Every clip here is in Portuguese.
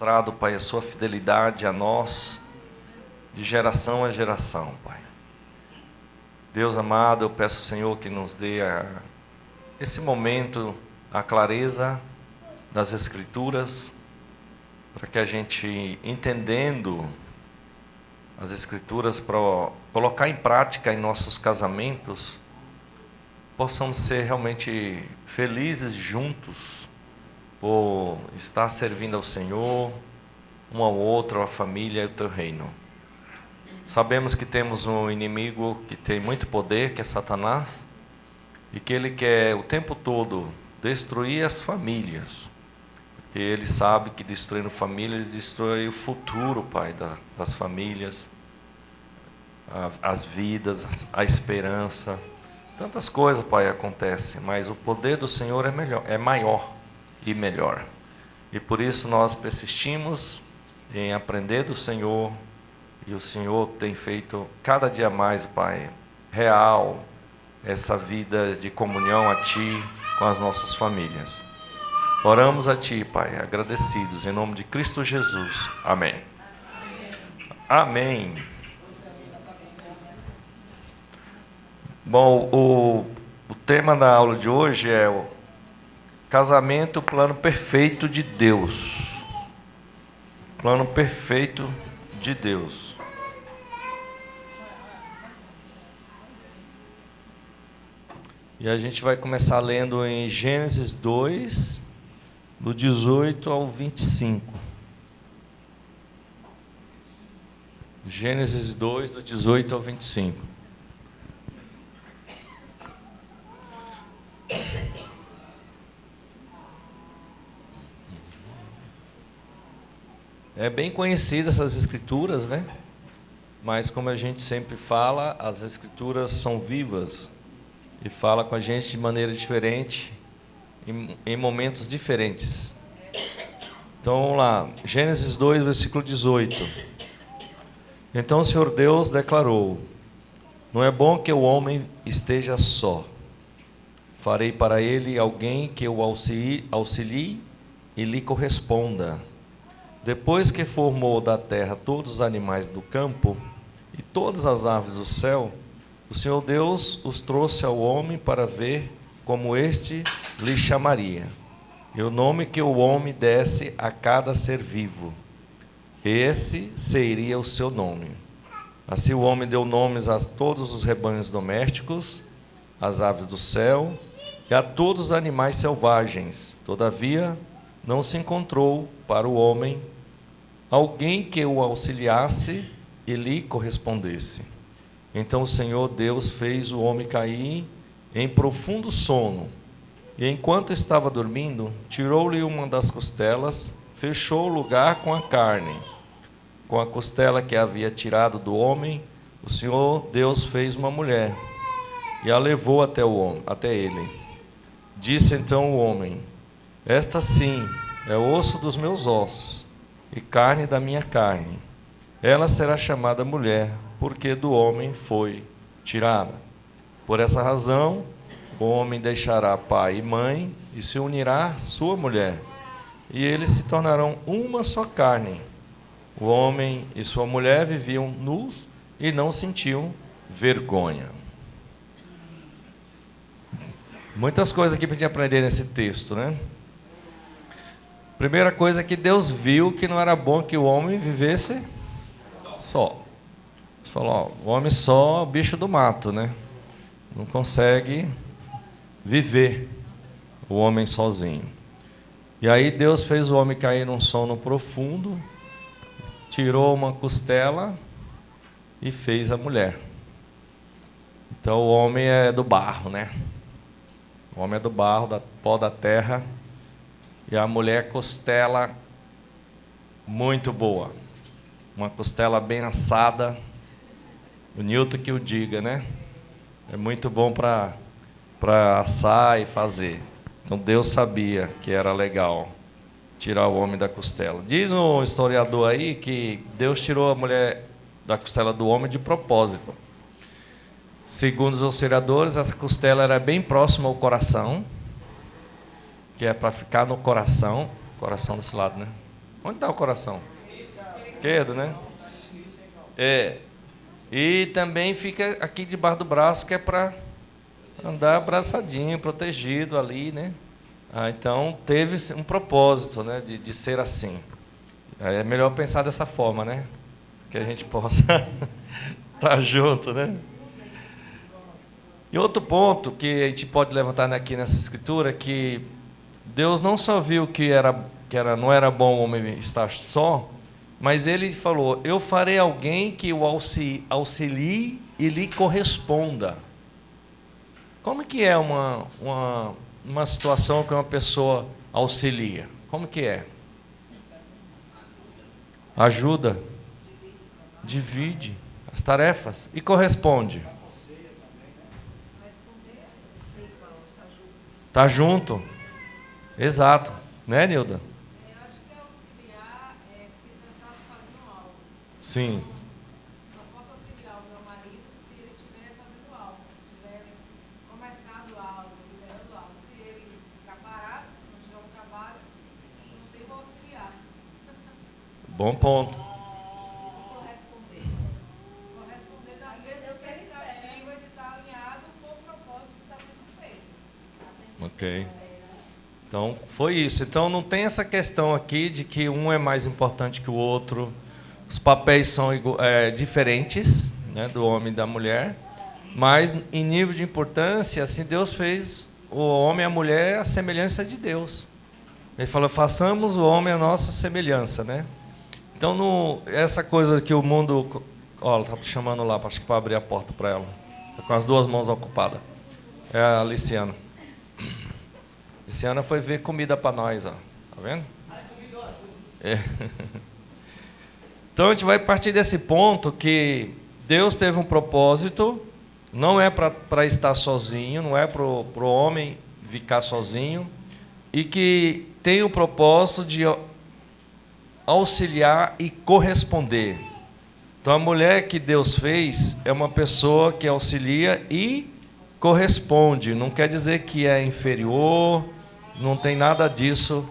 demonstrado, Pai, a sua fidelidade a nós, de geração a geração, Pai. Deus amado, eu peço, Senhor, que nos dê esse momento, a clareza das Escrituras, para que a gente, entendendo as Escrituras, para colocar em prática em nossos casamentos, possamos ser realmente felizes juntos, por estar servindo ao Senhor, um ao outro, a família e o teu reino. Sabemos que temos um inimigo que tem muito poder, que é Satanás, e que ele quer o tempo todo destruir as famílias, porque ele sabe que destruindo famílias, destrói o futuro, Pai, das famílias, as vidas, a esperança. Tantas coisas, Pai, acontecem, mas o poder do Senhor é maior e melhor. E por isso nós persistimos em aprender do Senhor, e o Senhor tem feito cada dia mais, Pai, real essa vida de comunhão a Ti com as nossas famílias. Oramos a Ti, Pai, agradecidos, em nome de Cristo Jesus. Amém. Amém. Bom, o tema da aula de hoje é o casamento, o plano perfeito de Deus. Plano perfeito de Deus. E a gente vai começar lendo em Gênesis 2, do 18 ao 25. Gênesis 2, do 18 ao 25. É bem conhecida essas escrituras, né? Mas como a gente sempre fala, as escrituras são vivas e fala com a gente de maneira diferente, em momentos diferentes. Então vamos lá, Gênesis 2, versículo 18. Então o Senhor Deus declarou: não é bom que o homem esteja só. Farei para ele alguém que o auxilie e lhe corresponda. Depois que formou da terra todos os animais do campo e todas as aves do céu, o Senhor Deus os trouxe ao homem para ver como este lhe chamaria. E o nome que o homem desse a cada ser vivo, esse seria o seu nome. Assim o homem deu nomes a todos os rebanhos domésticos, às aves do céu e a todos os animais selvagens. Todavia, não se encontrou para o homem alguém que o auxiliasse e lhe correspondesse. Então o Senhor Deus fez o homem cair em profundo sono, e enquanto estava dormindo, tirou-lhe uma das costelas, fechou o lugar com a carne. Com a costela que havia tirado do homem, o Senhor Deus fez uma mulher, e a levou até ele. Disse então o homem: esta sim é osso dos meus ossos e carne da minha carne. Ela será chamada mulher, porque do homem foi tirada. Por essa razão, o homem deixará pai e mãe e se unirá à sua mulher, e eles se tornarão uma só carne. O homem e sua mulher viviam nus e não sentiam vergonha. Muitas coisas aqui para a gente aprender nesse texto, né? Primeira coisa é que Deus viu que não era bom que o homem vivesse só. Ele falou: ó, o homem só é o bicho do mato, né? Não consegue viver o homem sozinho. E aí Deus fez o homem cair num sono profundo, tirou uma costela e fez a mulher. Então o homem é do barro, né? O homem é do barro, da pó da terra. E a mulher costela muito boa. Uma costela bem assada. O Newton que o diga, né? É muito bom para assar e fazer. Então Deus sabia que era legal tirar o homem da costela. Diz um historiador aí que Deus tirou a mulher da costela do homem de propósito. Segundo os historiadores, essa costela era bem próxima ao coração, que é para ficar no coração desse lado, né? Onde está o coração? Esquerdo, né? É. E também fica aqui debaixo do braço, que é para andar abraçadinho, protegido ali, né? Então teve um propósito, né, de ser assim. É melhor pensar dessa forma, né? Que a gente possa estar junto, né? E outro ponto que a gente pode levantar aqui nessa escritura é que Deus não só viu que não era bom o homem estar só, mas Ele falou: eu farei alguém que o auxilie e lhe corresponda. Como que é uma situação que uma pessoa auxilia? Como que é? Ajuda, divide as tarefas e corresponde. Tá junto. Exato. Né, Nilda? Eu acho que auxiliar é porque nós estamos fazendo algo. Sim. Só posso auxiliar o meu marido se ele estiver fazendo algo, estiver começando algo, liderando algo. Se ele ficar parado, não tiver um trabalho, eu não tenho como auxiliar. Bom ponto. Corresponder da mesma expectativa de estar alinhado com o propósito que está sendo feito. Ok. Então, foi isso. Então, não tem essa questão aqui de que um é mais importante que o outro. Os papéis são diferentes, né, do homem e da mulher. Mas, em nível de importância, assim, Deus fez o homem e a mulher a semelhança de Deus. Ele falou: façamos o homem a nossa semelhança, né? Então, essa coisa que o mundo... Ó, ela está chamando lá, acho que para abrir a porta para ela. Está com as duas mãos ocupadas. É a Aliciana. Aliciana foi ver comida para nós, ó. Tá vendo? É. Então, a gente vai partir desse ponto que Deus teve um propósito, não é para estar sozinho, não é para o homem ficar sozinho, e que tem o propósito de auxiliar e corresponder. Então, a mulher que Deus fez é uma pessoa que auxilia e corresponde. Não quer dizer que é inferior, não tem nada disso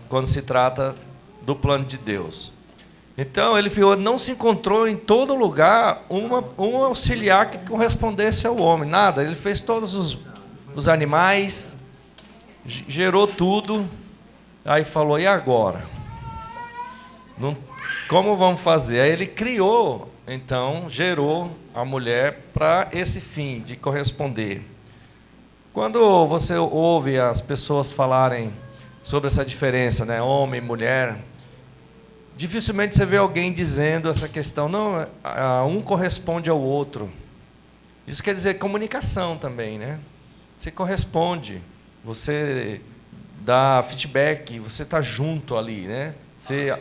quando se trata do plano de Deus. Então, ele não se encontrou em todo lugar um auxiliar que correspondesse ao homem. Nada, ele fez todos os animais, gerou tudo, aí falou: e agora? Como vamos fazer? Aí ele criou, então, gerou a mulher para esse fim de corresponder. Quando você ouve as pessoas falarem sobre essa diferença, né, homem e mulher, dificilmente você vê alguém dizendo essa questão: não, um corresponde ao outro. Isso quer dizer comunicação também, né? Você corresponde, você dá feedback, você está junto ali, né? Você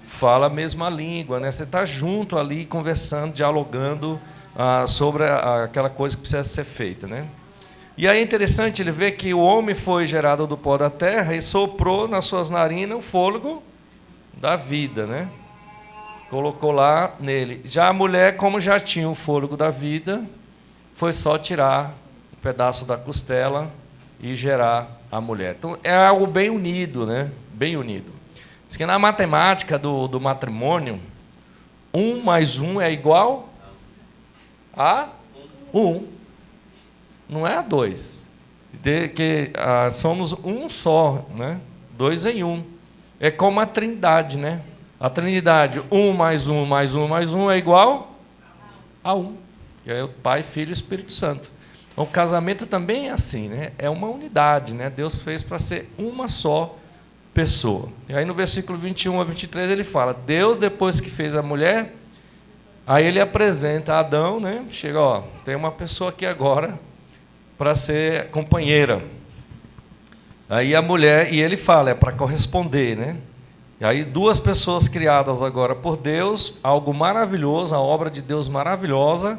fala a mesma língua, né? Você está junto ali, conversando, dialogando sobre aquela coisa que precisa ser feita, né? E aí é interessante ele ver que o homem foi gerado do pó da terra e soprou nas suas narinas o fôlego da vida, né? Colocou lá nele. Já a mulher, como já tinha o fôlego da vida, foi só tirar um pedaço da costela e gerar a mulher. Então é algo bem unido, né? Bem unido. Diz que na matemática do matrimônio, 1 mais 1 é igual a 1. Não é a 2. Somos um só, né? 2 em 1. É como a trindade, né? A trindade, 1 mais 1 mais 1 mais 1 é igual a 1. E aí o Pai, Filho e Espírito Santo. Então, o casamento também é assim, né? É uma unidade, né? Deus fez para ser uma só pessoa. E aí no versículo 21 a 23 ele fala: Deus, depois que fez a mulher, aí ele apresenta Adão, né? Chega, ó, tem uma pessoa aqui agora para ser companheira. Aí a mulher, e ele fala, é para corresponder, né? E aí 2 pessoas criadas agora por Deus, algo maravilhoso, a obra de Deus maravilhosa,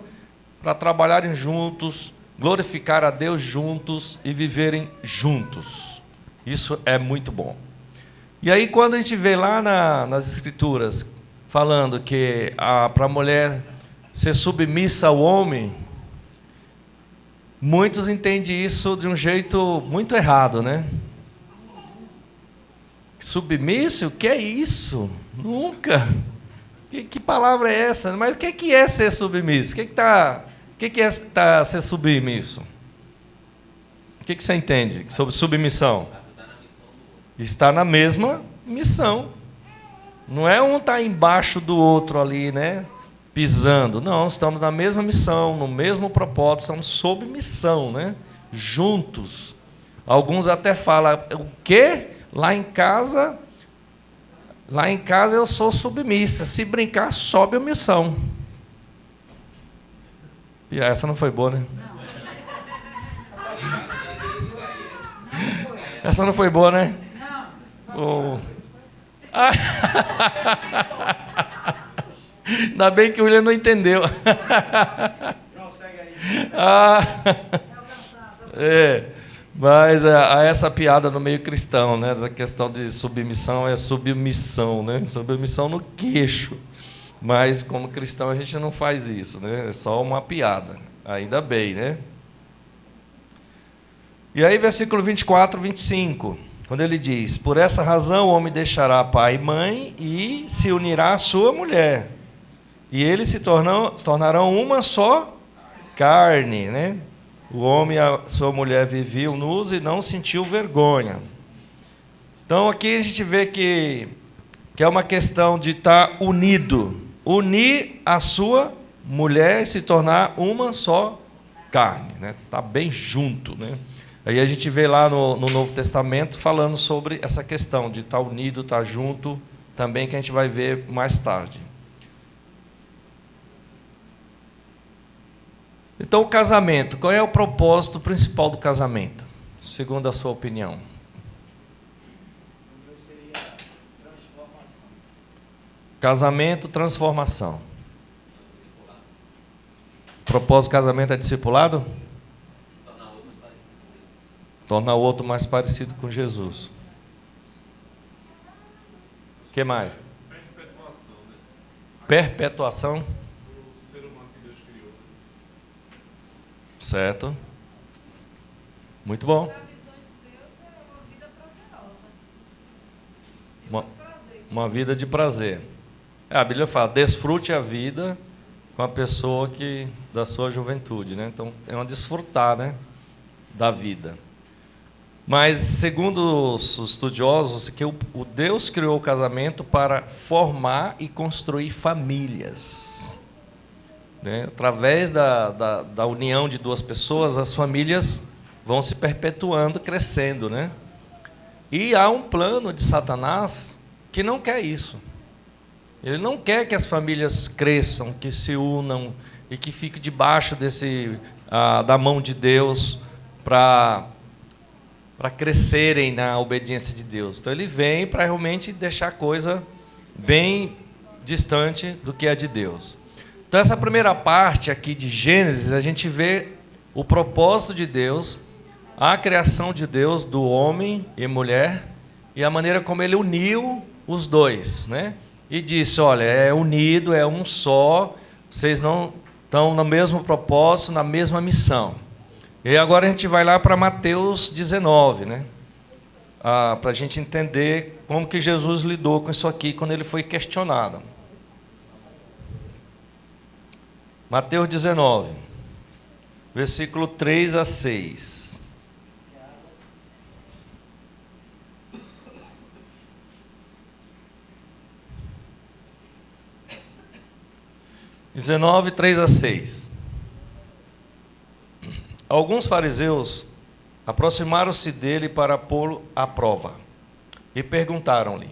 para trabalharem juntos, glorificar a Deus juntos e viverem juntos. Isso é muito bom. E aí quando a gente vê lá nas Escrituras, falando que para a mulher ser submissa ao homem, muitos entendem isso de um jeito muito errado, né? Submisso? O que é isso? Nunca. Que palavra é essa? Mas o que é ser submisso? O que é ser submisso? O que você entende sobre submissão? Está na mesma missão. Não é um estar embaixo do outro ali, né? Pisando. Não, estamos na mesma missão, no mesmo propósito, estamos sob missão, né? Juntos. Alguns até falam, o quê? Lá em casa eu sou submissa. Se brincar, sobe a missão. E essa não foi boa, né? Essa não foi boa, né? Oh. Ainda bem que o William não entendeu. Mas há essa piada no meio cristão, né? Essa questão de submissão é submissão, né? Submissão no queixo. Mas como cristão a gente não faz isso, né? É só uma piada. Ainda bem, né? E aí, versículo 24, 25, quando ele diz: por essa razão o homem deixará pai e mãe e se unirá à sua mulher, e eles se tornarão uma só carne, né? O homem e a sua mulher viviam nus e não sentiu vergonha. Então aqui a gente vê que é uma questão de estar unido, unir a sua mulher e se tornar uma só carne, né? Tá bem junto, né? Aí a gente vê lá no Novo Testamento falando sobre essa questão de estar unido, estar junto, também, que a gente vai ver mais tarde. Então, o casamento, qual é o propósito principal do casamento, segundo a sua opinião? Casamento, transformação. O propósito do casamento é discipulado? Tornar o outro mais parecido com Jesus. O que mais? Perpetuação, né? Perpetuação? Do ser humano que Deus criou. Certo. Muito bom. A visão de Deus é uma vida prazerosa. Uma vida de prazer. A Bíblia fala, desfrute a vida com a pessoa da sua juventude, né? Então, é um desfrutar, né, da vida. Mas, segundo os estudiosos, que o Deus criou o casamento para formar e construir famílias, né? Através da união de duas pessoas, as famílias vão se perpetuando, crescendo, né? E há um plano de Satanás que não quer isso. Ele não quer que as famílias cresçam, que se unam e que fiquem debaixo da mão de Deus para crescerem na obediência de Deus. Então ele vem para realmente deixar a coisa bem distante do que é de Deus. Então essa primeira parte aqui de Gênesis, a gente vê o propósito de Deus, a criação de Deus do homem e mulher e a maneira como ele uniu os dois, né? E disse, olha, é unido, é um só, vocês não estão no mesmo propósito, na mesma missão. E agora a gente vai lá para Mateus 19, né? Para a gente entender como que Jesus lidou com isso aqui quando ele foi questionado. Mateus 19, versículo 3 a 6. 19, 3 a 6. Alguns fariseus aproximaram-se dele para pô-lo à prova e perguntaram-lhe: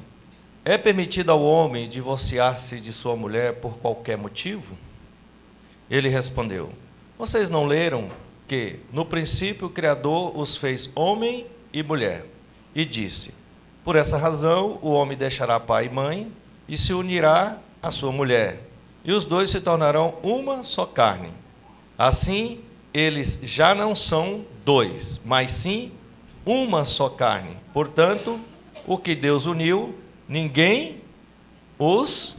é permitido ao homem divorciar-se de sua mulher por qualquer motivo? Ele respondeu: vocês não leram que, no princípio, o Criador os fez homem e mulher? E disse: por essa razão, o homem deixará pai e mãe e se unirá à sua mulher, e os dois se tornarão uma só carne. Assim, eles já não são dois, mas sim uma só carne. Portanto, o que Deus uniu, ninguém os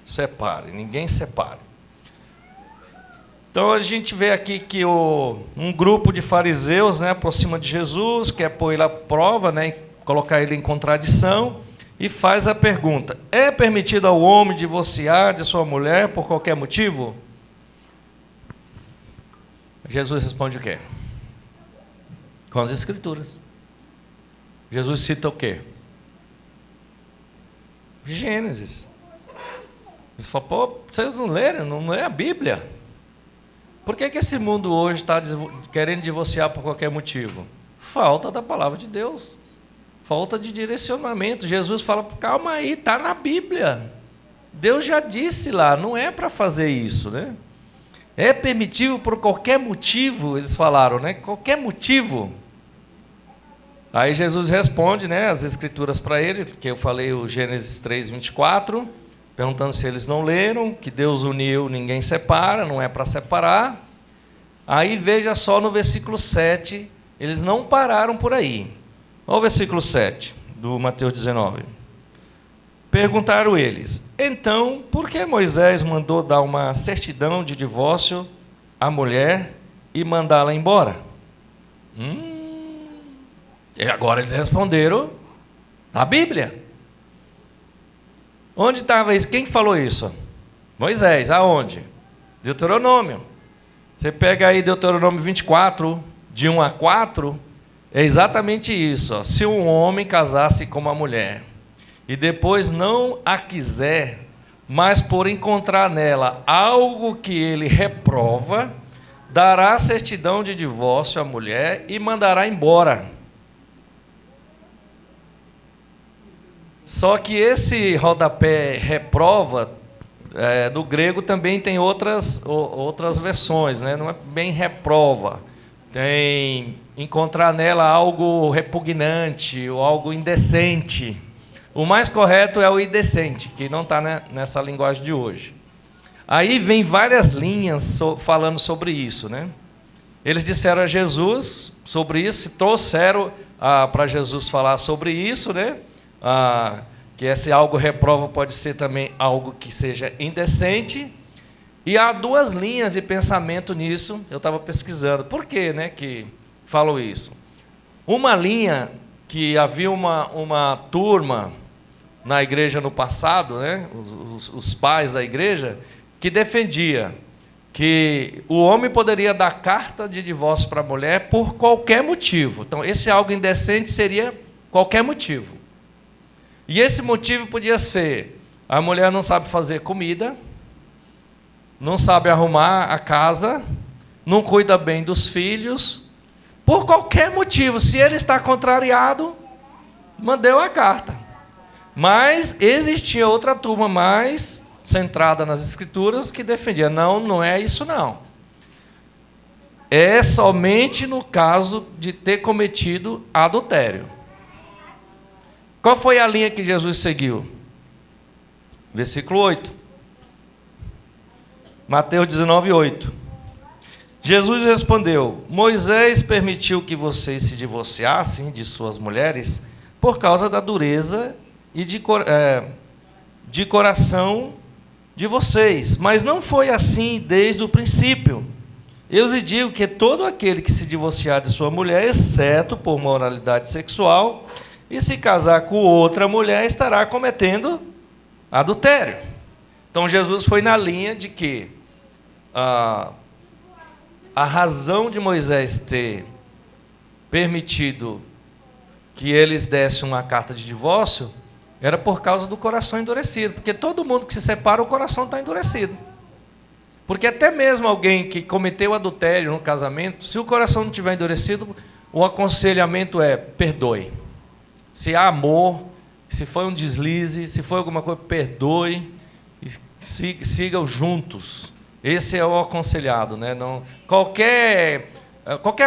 separe, ninguém separe. Então a gente vê aqui que um grupo de fariseus, né, aproxima de Jesus, quer pôr ele à prova, né, colocar ele em contradição, e faz a pergunta: é permitido ao homem divorciar de sua mulher por qualquer motivo? Jesus responde o quê? Com as Escrituras. Jesus cita o quê? Gênesis. Ele fala: pô, vocês não leram? Não é a Bíblia? Por que esse mundo hoje está querendo divorciar por qualquer motivo? Falta da palavra de Deus. Falta de direcionamento. Jesus fala: calma aí, está na Bíblia. Deus já disse lá, não é para fazer isso, né? É permitido por qualquer motivo, eles falaram, né? Qualquer motivo. Aí Jesus responde, né, as Escrituras para ele, que eu falei, o Gênesis 3:24, perguntando se eles não leram, que Deus uniu, ninguém separa, não é para separar. Aí veja só no versículo 7, eles não pararam por aí. Olha o versículo 7 do Mateus 19. Perguntaram eles: então, por que Moisés mandou dar uma certidão de divórcio à mulher e mandá-la embora? E agora eles responderam: a Bíblia. Onde estava isso? Quem falou isso? Moisés. Aonde? Deuteronômio. Você pega aí Deuteronômio 24, de 1 a 4, é exatamente isso. Ó. Se um homem casasse com uma mulher e depois não a quiser, mas por encontrar nela algo que ele reprova, dará certidão de divórcio à mulher e mandará embora. Só que esse rodapé reprova, do grego também tem outras versões, né? Não é bem reprova. Tem encontrar nela algo repugnante ou algo indecente. O mais correto é o indecente, que não está nessa linguagem de hoje. Aí vem várias linhas falando sobre isso, né? Eles disseram a Jesus sobre isso, trouxeram para Jesus falar sobre isso, né? Que esse algo reprova pode ser também algo que seja indecente. E há duas linhas de pensamento nisso, eu estava pesquisando. Por que, né, que falam isso? Uma linha que havia uma turma na igreja no passado, né, os pais da igreja, que defendia que o homem poderia dar carta de divórcio para a mulher por qualquer motivo. Então, esse algo indecente seria qualquer motivo. E esse motivo podia ser: a mulher não sabe fazer comida, não sabe arrumar a casa, não cuida bem dos filhos, por qualquer motivo. Se ele está contrariado, mandou a carta. Mas existia outra turma mais centrada nas Escrituras que defendia: não é isso não. É somente no caso de ter cometido adultério. Qual foi a linha que Jesus seguiu? Versículo 8. Mateus 19:8. Jesus respondeu: Moisés permitiu que vocês se divorciassem de suas mulheres por causa da dureza e de coração de vocês, mas não foi assim desde o princípio. Eu lhe digo que todo aquele que se divorciar de sua mulher, exceto por moralidade sexual, e se casar com outra mulher, estará cometendo adultério. Então Jesus foi na linha de que a razão de Moisés ter permitido que eles dessem uma carta de divórcio era por causa do coração endurecido, porque todo mundo que se separa, o coração está endurecido. Porque até mesmo alguém que cometeu adultério no casamento, se o coração não estiver endurecido, o aconselhamento é: perdoe. Se há amor, se foi um deslize, se foi alguma coisa, perdoe e sigam juntos. Esse é o aconselhado, né? Não, qualquer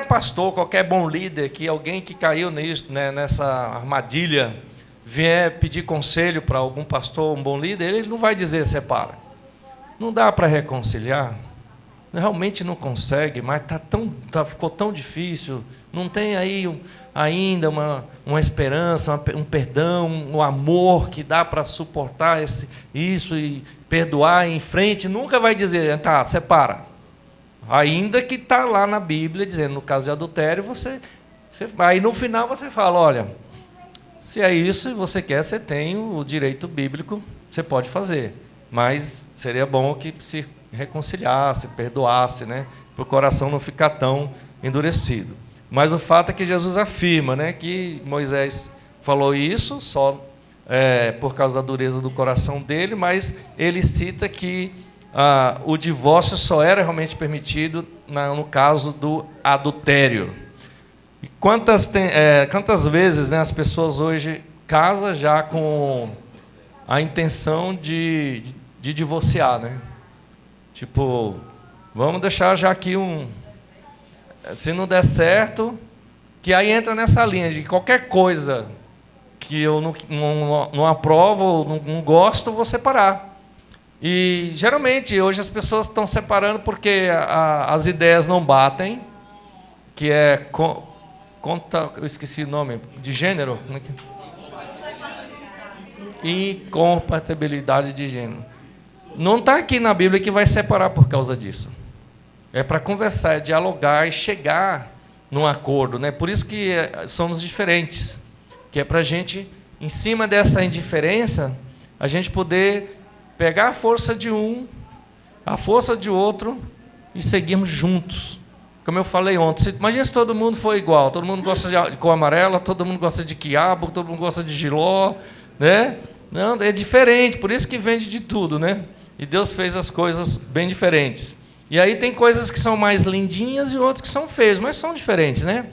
pastor, qualquer bom líder, que alguém que caiu nisso, né, nessa armadilha, vier pedir conselho para algum pastor, um bom líder, ele não vai dizer separa. Não dá para reconciliar, realmente não consegue, mas ficou tão difícil, não tem aí ainda uma esperança, um perdão, um amor que dá para suportar isso e perdoar em frente. Nunca vai dizer: tá, separa. Ainda que está lá na Bíblia dizendo, no caso de adultério, aí no final você fala: olha, Se é isso e você quer, você tem o direito bíblico, você pode fazer. Mas seria bom que se reconciliasse, perdoasse, né? Para o coração não ficar tão endurecido. Mas o fato é que Jesus afirma, né, que Moisés falou isso só por causa da dureza do coração dele, mas ele cita que o divórcio só era realmente permitido no caso do adultério. E quantas vezes, né, as pessoas hoje casam já com a intenção de divorciar, né? Tipo, vamos deixar já aqui se não der certo, que aí entra nessa linha de qualquer coisa que eu não aprovo ou não gosto, vou separar. E geralmente hoje as pessoas estão separando porque as ideias não batem, que é eu esqueci o nome, de gênero, como é que é? Incompatibilidade de gênero. Não está aqui na Bíblia que vai separar por causa disso. É para conversar, é dialogar e chegar num acordo, né? Por isso que somos diferentes, que é para a gente, em cima dessa indiferença, a gente poder pegar a força de um, a força de outro e seguirmos juntos. Como eu falei ontem, imagina se todo mundo for igual, todo mundo gosta de cor amarela, todo mundo gosta de quiabo, todo mundo gosta de jiló, né? Não, é diferente, por isso que vende de tudo, né? E Deus fez as coisas bem diferentes. E aí tem coisas que são mais lindinhas e outras que são feias, mas são diferentes, né?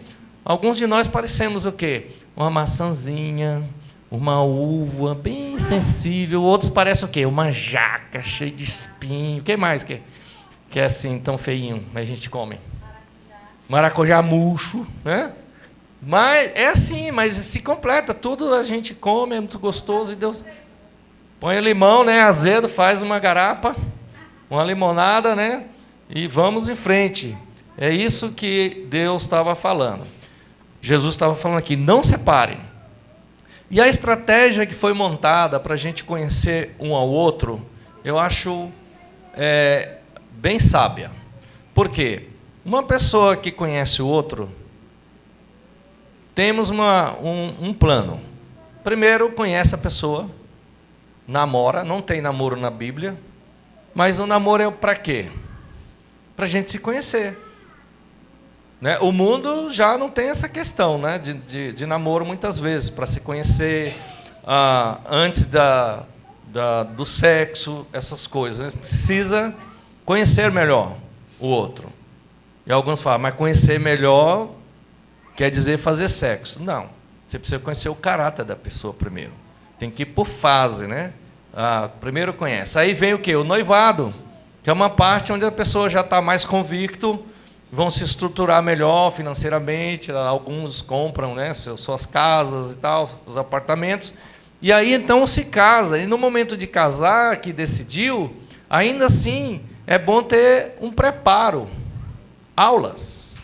Alguns de nós parecemos o quê? Uma maçãzinha, uma uva bem sensível. Outros parecem o quê? Uma jaca cheia de espinho. O que mais que é assim, tão feinho, mas a gente come? Maracujá murcho, né? Mas é assim, mas se completa. Tudo a gente come, é muito gostoso. E Deus põe limão, né? Azedo, faz uma garapa, uma limonada, né? E vamos em frente. É isso que Deus estava falando. Jesus estava falando aqui, não separem. E a estratégia que foi montada para a gente conhecer um ao outro, eu acho bem sábia. Por quê? Uma pessoa que conhece o outro, temos um plano. Primeiro, conhece a pessoa, namora, não tem namoro na Bíblia, mas o namoro é para quê? Para a gente se conhecer. Né? O mundo já não tem essa questão, né, de namoro muitas vezes, para se conhecer antes do sexo, essas coisas. A gente precisa conhecer melhor o outro. E alguns falam, mas conhecer melhor quer dizer fazer sexo. Não, você precisa conhecer o caráter da pessoa primeiro. Tem que ir por fase, né? Primeiro conhece. Aí vem o quê? O noivado, que é uma parte onde a pessoa já está mais convicto, vão se estruturar melhor financeiramente, alguns compram, né, suas casas e tal, os apartamentos, e aí então se casa. E no momento de casar, que decidiu, ainda assim é bom ter um preparo, aulas,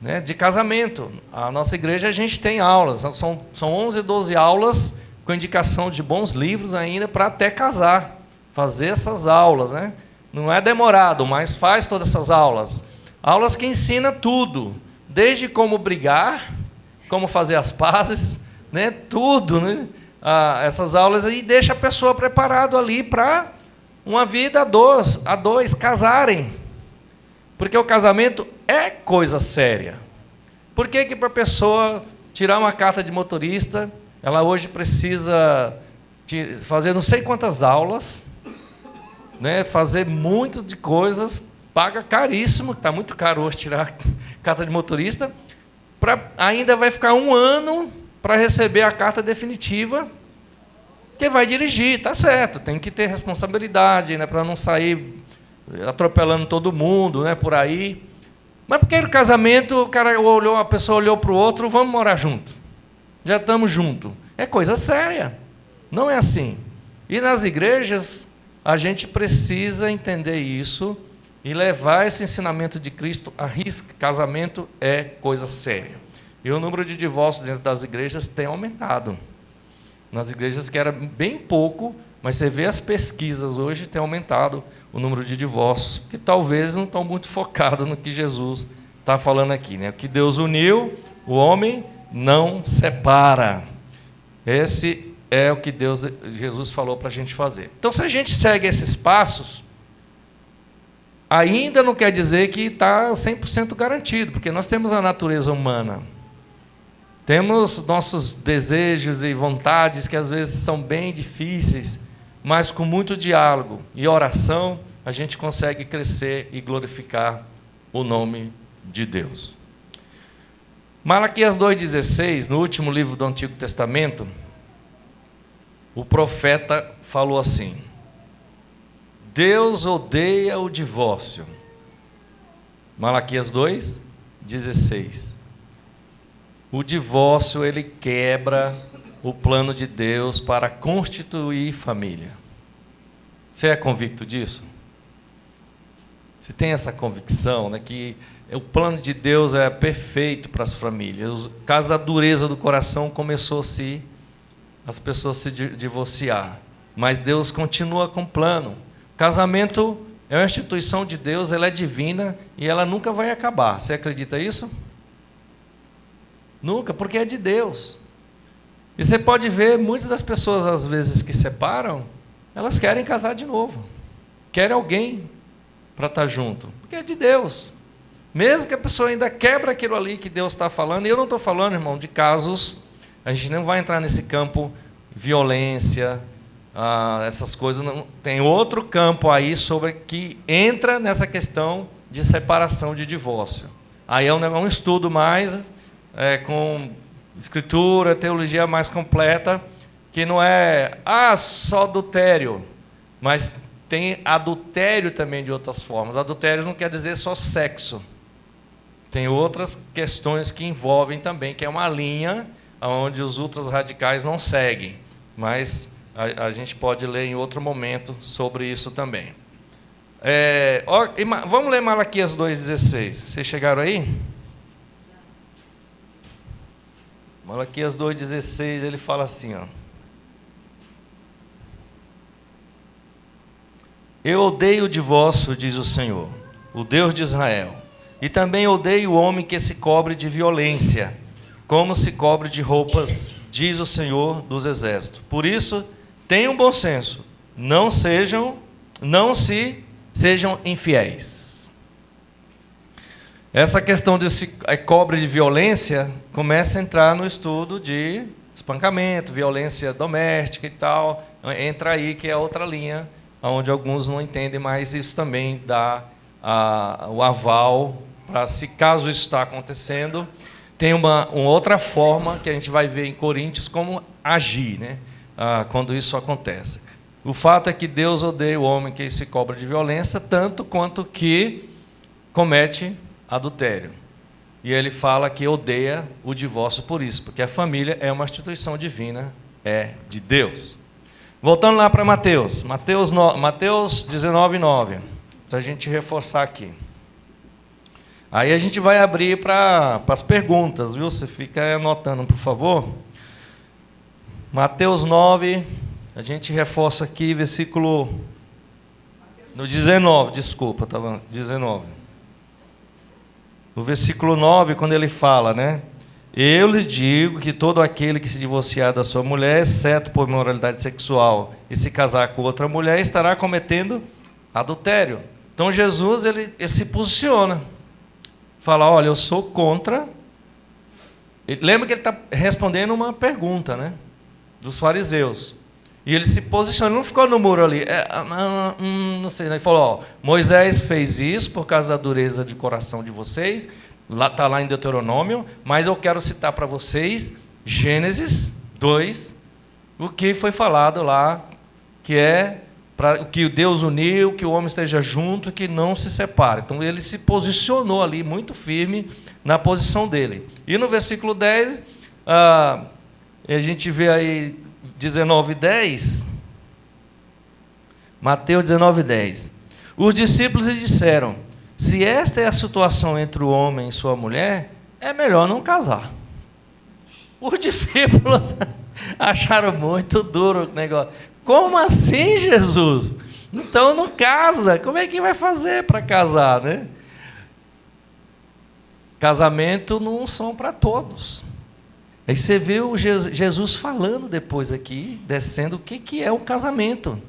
né, de casamento. A nossa igreja, a gente tem aulas, são 11, 12 aulas, com indicação de bons livros ainda, para até casar, fazer essas aulas, né? Não é demorado, mas faz todas essas aulas. Aulas que ensinam tudo, desde como brigar, como fazer as pazes, né? Tudo, né? Essas aulas aí deixa a pessoa preparado ali para uma vida a dois casarem. Porque o casamento é coisa séria. Por que para a pessoa tirar uma carta de motorista, ela hoje precisa fazer não sei quantas aulas, né? Fazer muito de coisas, paga caríssimo, está muito caro hoje tirar carta de motorista, ainda vai ficar 1 ano para receber a carta definitiva, que vai dirigir, tá certo, tem que ter responsabilidade, né, para não sair atropelando todo mundo, né, por aí. Mas porque no casamento a pessoa olhou para o outro, vamos morar junto, já estamos juntos. É coisa séria, não é assim. E nas igrejas a gente precisa entender isso e levar esse ensinamento de Cristo à risca. Casamento é coisa séria. E o número de divórcios dentro das igrejas tem aumentado. Nas igrejas que era bem pouco, mas você vê as pesquisas hoje, tem aumentado o número de divórcios, que talvez não estão muito focados no que Jesus está falando aqui, né? O que Deus uniu, o homem não separa. Esse é o que Jesus falou para a gente fazer. Então, se a gente segue esses passos, ainda não quer dizer que está 100% garantido, porque nós temos a natureza humana. Temos nossos desejos e vontades que às vezes são bem difíceis, mas com muito diálogo e oração, a gente consegue crescer e glorificar o nome de Deus. Malaquias 2,16, no último livro do Antigo Testamento, o profeta falou assim: Deus odeia o divórcio. Malaquias 2,16. O divórcio, ele quebra o plano de Deus para constituir família. Você é convicto disso? Você tem essa convicção, né, que o plano de Deus é perfeito para as famílias. Por causa da dureza do coração, começou-se as pessoas se divorciar. Mas Deus continua com o plano. O casamento é uma instituição de Deus, ela é divina e ela nunca vai acabar. Você acredita isso? Nunca, porque é de Deus. E você pode ver, muitas das pessoas, às vezes, que separam, elas querem casar de novo. Querem alguém para estar junto, porque é de Deus. Mesmo que a pessoa ainda quebra aquilo ali que Deus está falando, e eu não estou falando, irmão, de casos, a gente não vai entrar nesse campo, violência, essas coisas, não, tem outro campo aí sobre que entra nessa questão de separação, de divórcio. Aí é um estudo mais com escritura, teologia mais completa, que não é só adultério, mas tem adultério também de outras formas. Adultério não quer dizer só sexo. Tem outras questões que envolvem também, que é uma linha onde os ultras radicais não seguem. Mas a gente pode ler em outro momento sobre isso também. Vamos ler Malaquias 2,16. Vocês chegaram aí? Malaquias 2,16, ele fala assim, ó: Eu odeio o divórcio, diz o Senhor, o Deus de Israel, e também odeio o homem que se cobre de violência, como se cobre de roupas, diz o Senhor dos Exércitos. Por isso, tenham bom senso, não sejam infiéis. Essa questão de se cobre de violência começa a entrar no estudo de espancamento, violência doméstica e tal. Entra aí, que é outra linha, onde alguns não entendem, mas isso também dá o aval para, se caso isso está acontecendo, tem uma outra forma que a gente vai ver em Coríntios como agir, né? Quando isso acontece. O fato é que Deus odeia o homem que se cobra de violência, tanto quanto que comete adultério. E ele fala que odeia o divórcio por isso, porque a família é uma instituição divina, é de Deus. Voltando lá para Mateus 19:9, para a gente reforçar aqui. Aí a gente vai abrir para as perguntas, viu? Você fica anotando, por favor. Mateus 9, a gente reforça aqui, versículo... No 19, desculpa, estava 19. No versículo 9, quando ele fala, né? Eu lhes digo que todo aquele que se divorciar da sua mulher, exceto por imoralidade sexual, e se casar com outra mulher, estará cometendo adultério. Então Jesus ele se posiciona. Fala, olha, eu sou contra. Lembra que ele está respondendo uma pergunta, né? Dos fariseus. E ele se posiciona, não ficou no muro ali. Não sei, né? Ele falou, Moisés fez isso por causa da dureza de coração de vocês. Está lá em Deuteronômio, mas eu quero citar para vocês Gênesis 2, o que foi falado lá, que é para que o Deus uniu, que o homem esteja junto, que não se separe. Então ele se posicionou ali muito firme na posição dele. E no versículo 10, a gente vê aí 19:10, Mateus 19:10. Os discípulos lhe disseram: se esta é a situação entre o homem e sua mulher, é melhor não casar. Os discípulos acharam muito duro o negócio. Como assim, Jesus? Então não casa. Como é que vai fazer para casar, né? Casamento não são para todos. Aí você vê o Jesus falando depois aqui, descendo, o que é um casamento.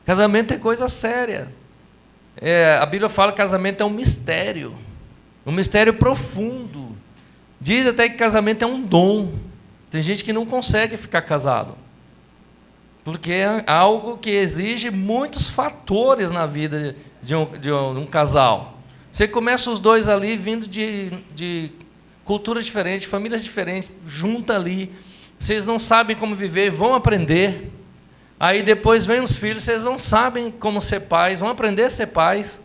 Casamento é coisa séria. A Bíblia fala que casamento é um mistério profundo. Diz até que casamento é um dom. Tem gente que não consegue ficar casado, porque é algo que exige muitos fatores na vida de um casal. Você começa os dois ali, vindo de culturas diferentes, famílias diferentes, junta ali. Vocês não sabem como viver, vão aprender. Aí depois vem os filhos, vocês não sabem como ser pais, vão aprender a ser pais.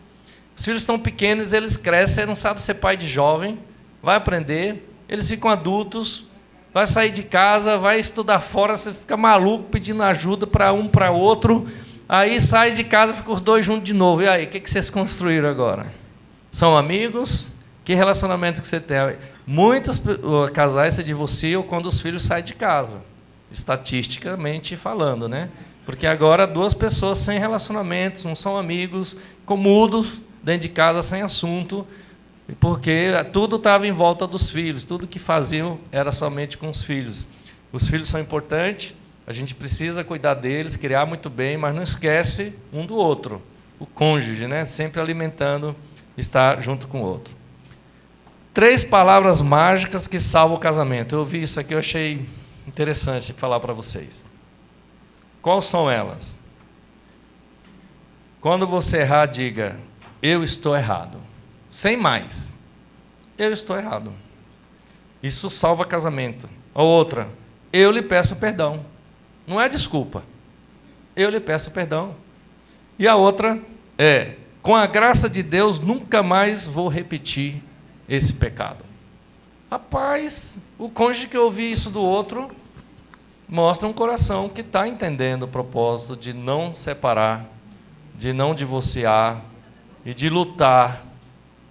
Os filhos estão pequenos, eles crescem, você não sabe ser pai de jovem, vai aprender. Eles ficam adultos, vai sair de casa, vai estudar fora, você fica maluco pedindo ajuda para um, para outro. Aí sai de casa, fica os dois juntos de novo. E aí, o que vocês construíram agora? São amigos? Que relacionamento que você tem? Muitos casais se divorciam quando os filhos saem de casa, estatisticamente falando, né? Porque agora 2 pessoas sem relacionamentos, não são amigos, mudos dentro de casa, sem assunto, porque tudo estava em volta dos filhos, tudo que faziam era somente com os filhos. Os filhos são importantes, a gente precisa cuidar deles, criar muito bem, mas não esquece um do outro, o cônjuge, né? Sempre alimentando, estar junto com o outro. 3 palavras mágicas que salvam o casamento. Eu vi isso aqui, eu achei interessante falar para vocês. Quais são elas? Quando você errar, diga: eu estou errado. Sem mais. Eu estou errado. Isso salva casamento. A outra: eu lhe peço perdão. Não é desculpa. Eu lhe peço perdão. E a outra é: com a graça de Deus, nunca mais vou repetir esse pecado. Rapaz, o cônjuge que ouvir isso do outro mostra um coração que está entendendo o propósito de não separar, de não divorciar e de lutar.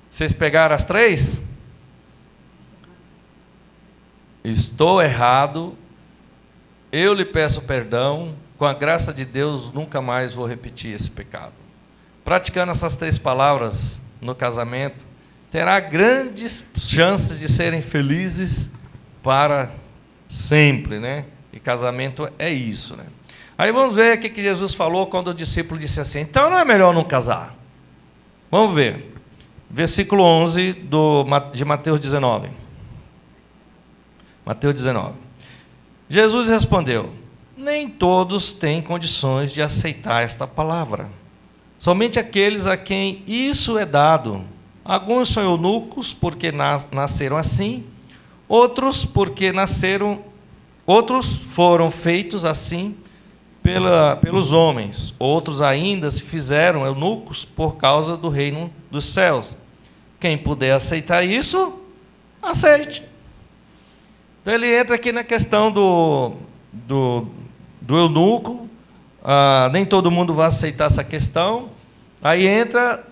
Vocês pegaram as 3? Estou errado, eu lhe peço perdão, com a graça de Deus nunca mais vou repetir esse pecado. Praticando essas 3 palavras no casamento, terá grandes chances de serem felizes para sempre, né? E casamento é isso, né? Aí vamos ver o que Jesus falou quando o discípulo disse assim: então não é melhor não casar? Vamos ver. Versículo 11 de Mateus 19. Mateus 19. Jesus respondeu: nem todos têm condições de aceitar esta palavra. Somente aqueles a quem isso é dado. Alguns são eunucos porque nasceram assim, outros foram feitos assim pelos homens, outros ainda se fizeram eunucos por causa do reino dos céus. Quem puder aceitar isso, aceite. Então ele entra aqui na questão do eunuco. Nem todo mundo vai aceitar essa questão. Aí entra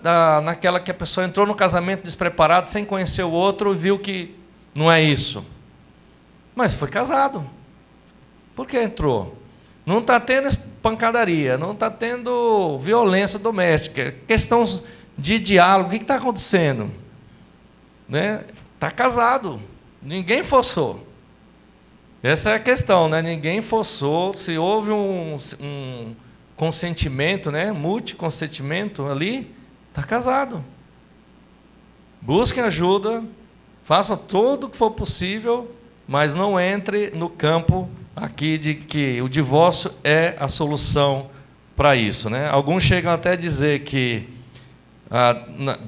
naquela que a pessoa entrou no casamento despreparado, sem conhecer o outro, e viu que não é isso. Mas foi casado. Por que entrou? Não está tendo pancadaria, não está tendo violência doméstica, questão de diálogo, o que está acontecendo? Né? Está casado, ninguém forçou. Essa é a questão, né? Ninguém forçou. Se houve um consentimento, né? Multiconsentimento ali, está casado. Busquem ajuda, faça tudo o que for possível, mas não entre no campo aqui de que o divórcio é a solução para isso, né? Alguns chegam até a dizer que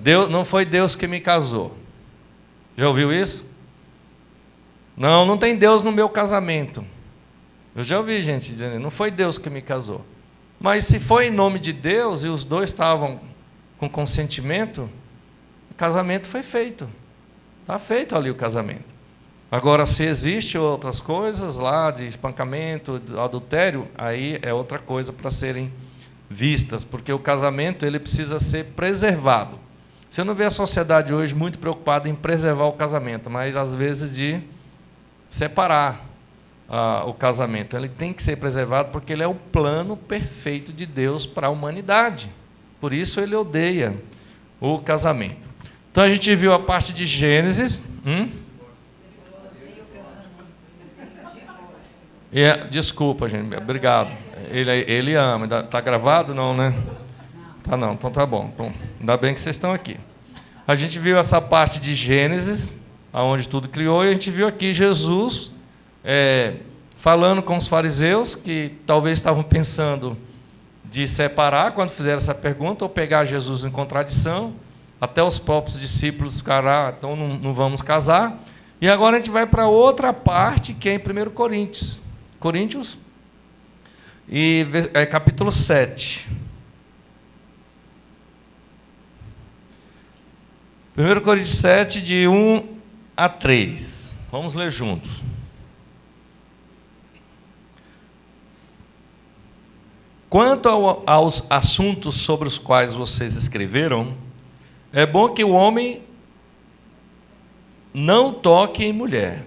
Deus, não foi Deus que me casou. Já ouviu isso? Não tem Deus no meu casamento. Eu já ouvi gente dizendo: não foi Deus que me casou. Mas se foi em nome de Deus e os dois estavam com consentimento, o casamento foi feito. Está feito ali o casamento. Agora, se existe outras coisas lá, de espancamento, de adultério, aí é outra coisa para serem vistas, porque o casamento ele precisa ser preservado. Você não vê a sociedade hoje muito preocupada em preservar o casamento, mas às vezes de separar o casamento. Ele tem que ser preservado porque ele é o plano perfeito de Deus para a humanidade. Por isso ele odeia o casamento. Então a gente viu a parte de Gênesis. Desculpa, gente, obrigado. Ele ama. Está gravado? Não, né? Tá não, então tá bom. Bom, ainda bem que vocês estão aqui. A gente viu essa parte de Gênesis, onde tudo criou, e a gente viu aqui Jesus falando com os fariseus, que talvez estavam pensando de separar quando fizeram essa pergunta, ou pegar Jesus em contradição. Até os próprios discípulos ficaram, então não vamos casar. E agora a gente vai para outra parte, que é em 1 Coríntios, e capítulo 7. 1 Coríntios 7, de 1 a 3. Vamos ler juntos. Quanto aos assuntos sobre os quais vocês escreveram, é bom que o homem não toque em mulher,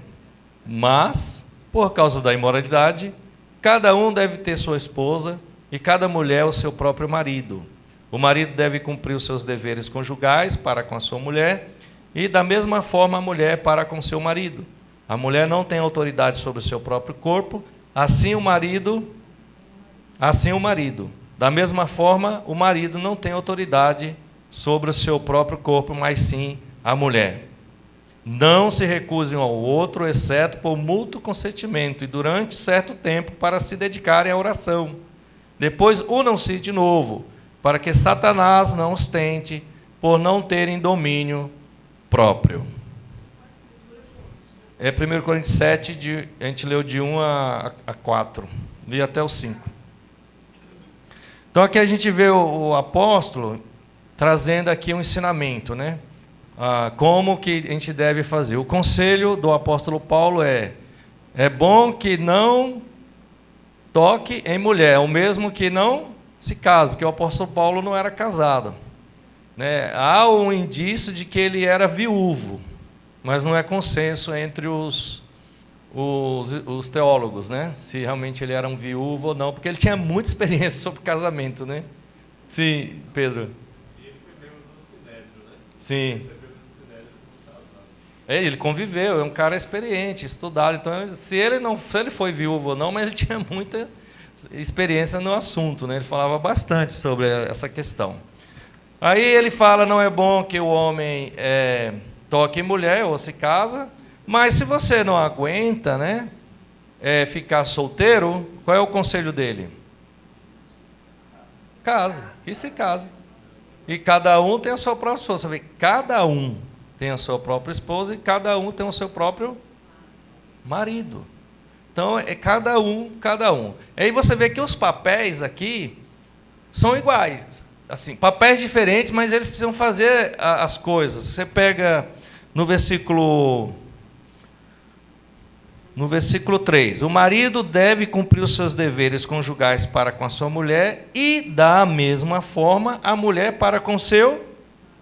mas, por causa da imoralidade, cada um deve ter sua esposa e cada mulher o seu próprio marido. O marido deve cumprir os seus deveres conjugais para com a sua mulher e, da mesma forma, a mulher para com seu marido. A mulher não tem autoridade sobre o seu próprio corpo, assim o marido. Da mesma forma, o marido não tem autoridade sobre o seu próprio corpo, mas sim a mulher. Não se recusem ao outro, exceto por mútuo consentimento e durante certo tempo para se dedicarem à oração. Depois unam-se de novo, para que Satanás não os tente por não terem domínio próprio. É 1 Coríntios 7, a gente leu de 1 a 4, li até o 5. Então aqui a gente vê o apóstolo trazendo aqui um ensinamento, né? Como que a gente deve fazer. O conselho do apóstolo Paulo é bom que não toque em mulher, o mesmo que não se case, porque o apóstolo Paulo não era casado, né? Há um indício de que ele era viúvo, mas não é consenso entre os teólogos, né? Se realmente ele era um viúvo ou não, porque ele tinha muita experiência sobre casamento, né? Sim, Pedro. E ele foi membro do Sinédrio, né? Sim. Recebeu do Sinédrio dos casados. Ele conviveu, é um cara experiente, estudado. Então, se ele foi viúvo ou não, mas ele tinha muita experiência no assunto, né? Ele falava bastante sobre essa questão. Aí ele fala, não é bom que o homem toque em mulher ou se casa, mas se você não aguenta, né, ficar solteiro, qual é o conselho dele? Case, e se case. E cada um tem a sua própria esposa. Você vê, cada um tem a sua própria esposa e cada um tem o seu próprio marido. Então, é cada um. Aí você vê que os papéis aqui são iguais. Assim, papéis diferentes, mas eles precisam fazer as coisas. Você pega no versículo 3. O marido deve cumprir os seus deveres conjugais para com a sua mulher e, da mesma forma, a mulher para com seu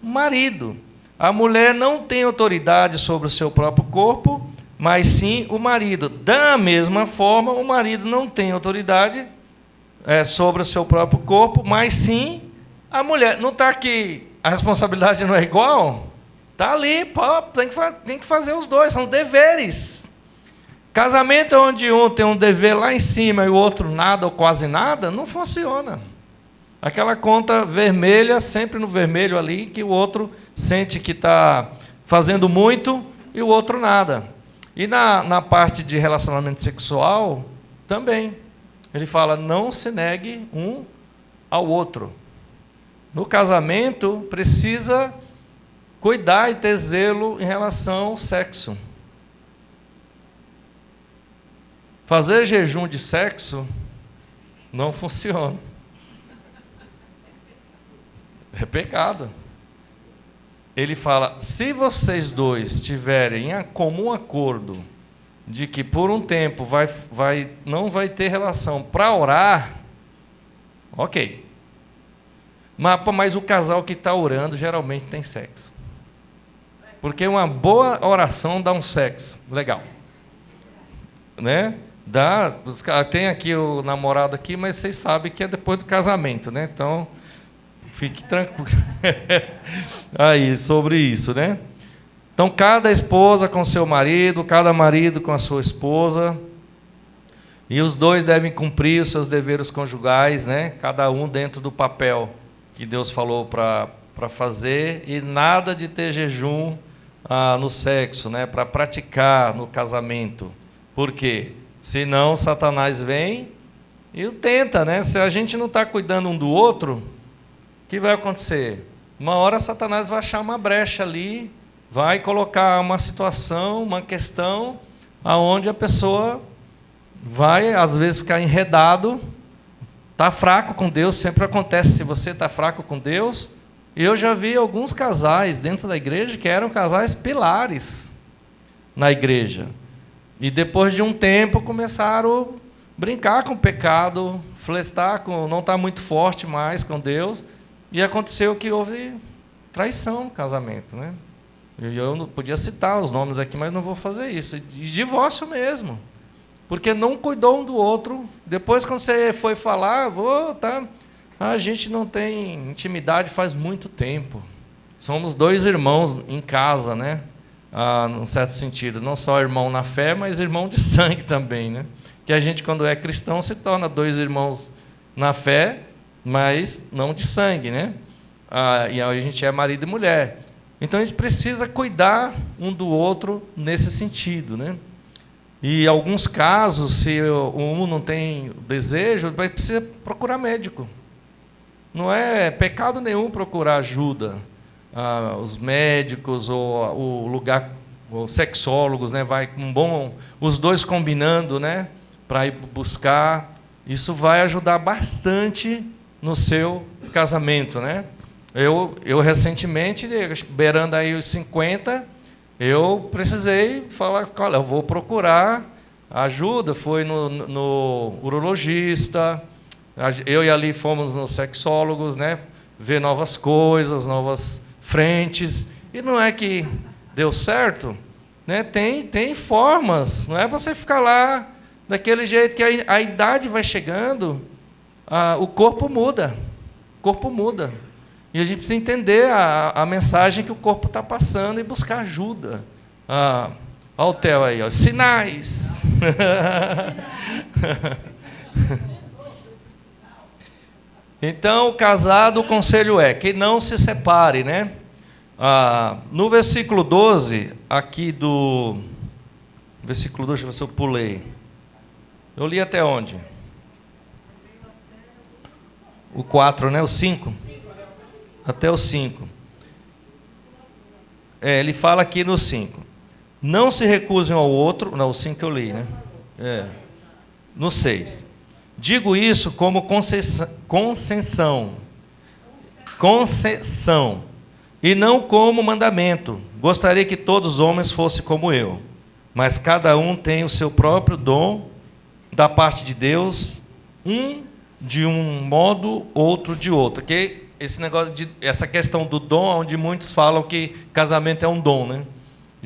marido. A mulher não tem autoridade sobre o seu próprio corpo, mas sim o marido. Da mesma forma, o marido não tem autoridade sobre o seu próprio corpo, mas sim a mulher. Não está aqui, a responsabilidade não é igual? Está ali, tem que fazer os dois, são deveres. Casamento onde um tem um dever lá em cima e o outro nada ou quase nada, não funciona. Aquela conta vermelha, sempre no vermelho ali, que o outro sente que está fazendo muito e o outro nada. E na parte de relacionamento sexual, também. Ele fala, não se negue um ao outro. No casamento, precisa cuidar e ter zelo em relação ao sexo. Fazer jejum de sexo não funciona. É pecado. Ele fala, se vocês dois tiverem em comum acordo de que por um tempo não vai ter relação para orar, ok. Mas o casal que está orando geralmente tem sexo. Porque uma boa oração dá um sexo legal. Né? Tem aqui o namorado aqui, mas vocês sabem que é depois do casamento, né? Então, fique tranquilo. Aí, sobre isso, né? Então, cada esposa com seu marido, cada marido com a sua esposa. E os dois devem cumprir os seus deveres conjugais, né? Cada um dentro do papel que Deus falou para fazer, e nada de ter jejum no sexo, né? Para praticar no casamento. Por quê? Senão Satanás vem e o tenta, né? Se a gente não está cuidando um do outro, o que vai acontecer? Uma hora Satanás vai achar uma brecha ali, vai colocar uma situação, uma questão, aonde a pessoa vai, às vezes, ficar enredado, está fraco com Deus. Sempre acontece se você está fraco com Deus. E eu já vi alguns casais dentro da igreja que eram casais pilares na igreja. E depois de um tempo começaram a brincar com o pecado, flertar com, não está muito forte mais com Deus. E aconteceu que houve traição no casamento, né? Eu não podia citar os nomes aqui, mas não vou fazer isso. E divórcio mesmo. Porque não cuidou um do outro. Depois, quando você foi falar, a gente não tem intimidade faz muito tempo. Somos dois irmãos em casa, né? Num certo sentido. Não só irmão na fé, mas irmão de sangue também, né? Que a gente, quando é cristão, se torna dois irmãos na fé, mas não de sangue, né? E a gente é marido e mulher. Então, a gente precisa cuidar um do outro nesse sentido, né? E em alguns casos, se um não tem desejo, precisa procurar médico. Não é pecado nenhum procurar ajuda. Os médicos ou o lugar, os sexólogos, né, vai com os dois combinando, né, para ir buscar. Isso vai ajudar bastante no seu casamento, né? Eu recentemente, beirando aí os 50, eu precisei falar, olha, eu vou procurar ajuda. Fui no urologista, eu e ali fomos nos sexólogos, né, ver novas coisas, novas frentes. E não é que deu certo, né? Tem formas, não é para você ficar lá daquele jeito que a idade vai chegando, o corpo muda, E a gente precisa entender a mensagem que o corpo está passando e buscar ajuda. Olha o Theo aí, ó, sinais. Então, casado, o conselho é que não se separe, né? No versículo 12, aqui do... Versículo 12, deixa eu ver se eu pulei. Eu li até onde? O 4, né? O 5? Até o 5. Ele fala aqui no 5. Não se recusem ao outro... Não, o 5 eu li, né? No 6. Digo isso como concessão, e não como mandamento. Gostaria que todos os homens fossem como eu, mas cada um tem o seu próprio dom da parte de Deus, um de um modo, outro de outro. Que esse negócio essa questão do dom, onde muitos falam que casamento é um dom, né?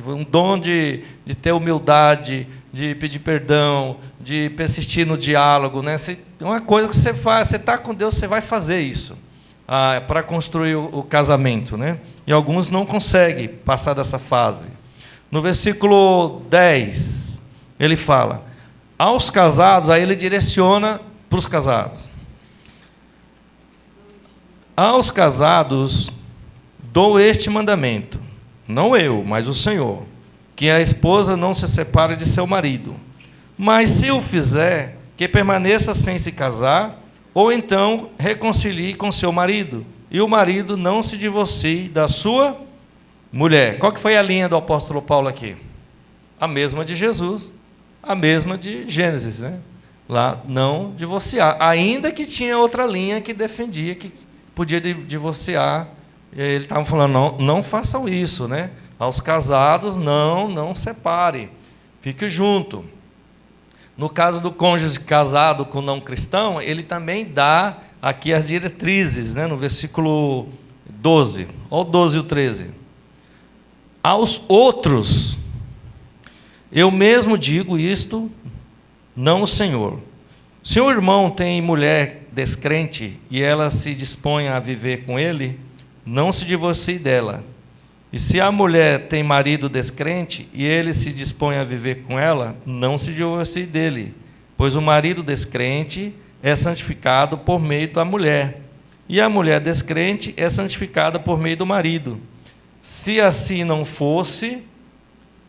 Um dom de ter humildade, de pedir perdão, de persistir no diálogo, né? É uma coisa que você faz, você está com Deus, você vai fazer isso para construir o casamento, né? E alguns não conseguem passar dessa fase. No versículo 10, ele fala, aos casados, aí ele direciona para os casados. Aos casados dou este mandamento, não eu, mas o Senhor, que a esposa não se separe de seu marido, mas se o fizer, que permaneça sem se casar, ou então reconcilie com seu marido, e o marido não se divorcie da sua mulher. Qual que foi a linha do apóstolo Paulo aqui? A mesma de Jesus, a mesma de Gênesis, né? Lá, não divorciar, ainda que tinha outra linha que defendia que podia divorciar. Ele estava falando, não façam isso, né? Aos casados, não separe, fique junto. No caso do cônjuge casado com não cristão, ele também dá aqui as diretrizes, né? No versículo 12, olha o 12 e o 13. Aos outros, eu mesmo digo isto, não o Senhor. Se um irmão tem mulher descrente e ela se dispõe a viver com ele, não se divorcie dela. E se a mulher tem marido descrente e ele se dispõe a viver com ela, não se divorcie dele. pois o marido descrente é santificado por meio da mulher, e a mulher descrente é santificada por meio do marido. Se assim não fosse,